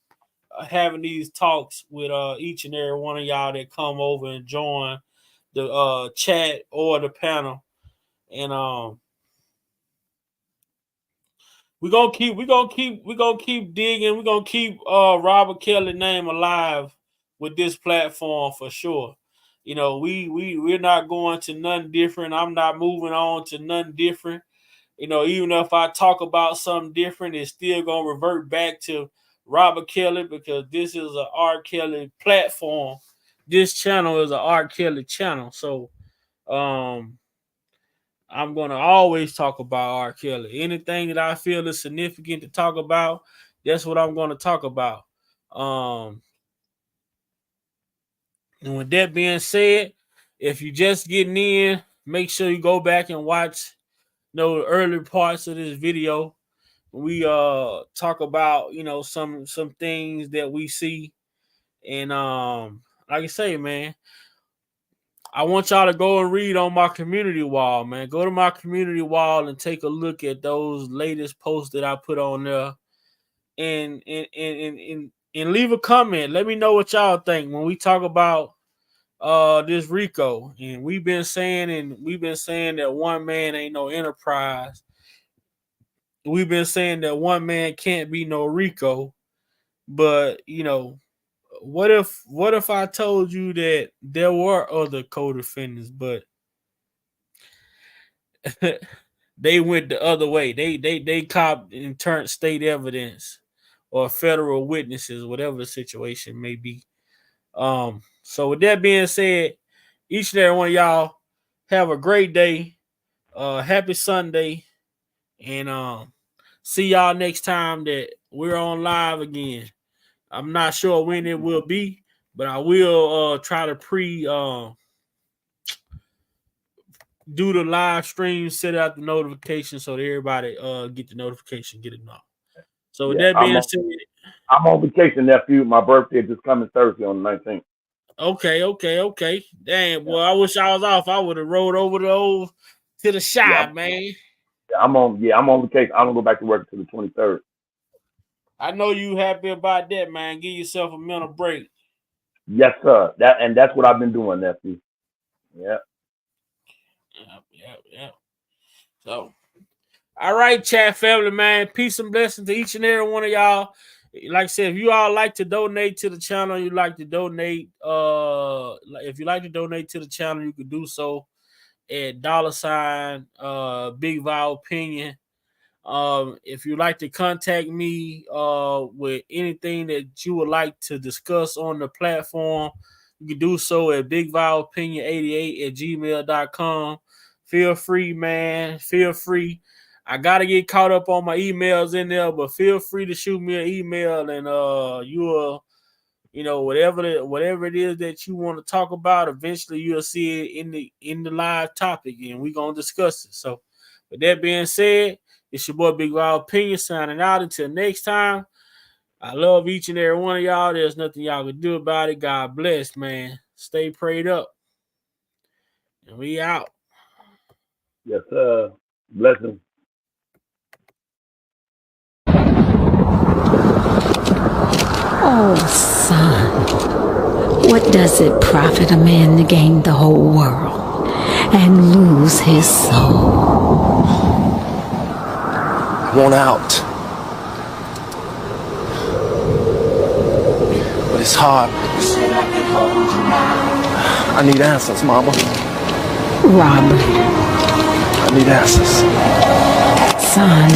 having these talks with each and every one of y'all that come over and join the chat or the panel. And we're gonna keep digging. We're gonna keep Robert Kelly name alive with this platform for sure. We're not going to nothing different. I'm not moving on to nothing different. Even if I talk about something different, it's still gonna revert back to Robert Kelly, because this is a R. Kelly platform. This channel is a R. Kelly channel. So um I'm gonna always talk about R. Kelly. Anything that I feel is significant to talk about, that's what I'm gonna talk about. Um and with that being said, if you just getting in, make sure you go back and watch the early parts of this video. We talk about some things that we see, and like I say, man, I want y'all to go and read on my community wall, man. Go to my community wall and take a look at those latest posts that I put on there. and leave a comment. Let me know what y'all think when we talk about this RICO. And we've been saying that one man ain't no enterprise. We've been saying that one man can't be no RICO. But what if I told you that there were other co-defendants, but they went the other way. They copped and turned state evidence or federal witnesses, whatever the situation may be. So with that being said, each and every one of y'all have a great day. Happy Sunday, and see y'all next time that we're on live again. I'm not sure when it will be, but I will try to do the live stream, set out the notification so that everybody get the notification, get it now. So with Yeah, that being said, I'm on vacation, nephew. My birthday is just coming Thursday on the 19th. Okay. Damn, boy, I wish I was off. I would have rode over to the shop, man. I'm on vacation. I don't go back to work until the 23rd. I know you happy about that, man. Give yourself a mental break. Yes, sir. That's what I've been doing, nephew. Yeah. Yep. So, all right, chat family, man. Peace and blessings to each and every one of y'all. Like I said, if you all like to donate to the channel, if you like to donate to the channel, you can do so at $ Big Val Opinion. If you'd like to contact me with anything that you would like to discuss on the platform, you can do so at bigvalopinion88@gmail.com. Feel free, man. Feel free. I gotta get caught up on my emails in there, but feel free to shoot me an email, and you'll whatever it is that you want to talk about, eventually you'll see it in the live topic, and we're gonna discuss it. So with that being said, it's your boy Big Wild Opinion signing out. Until next time, I love each and every one of y'all. There's nothing y'all can do about it. God bless, man. Stay prayed up. And we out. Yes, sir. Blessings. Oh, son, what does it profit a man to gain the whole world and lose his soul? I want out. But it's hard. I need answers, Mama. Robert. I need answers. Son.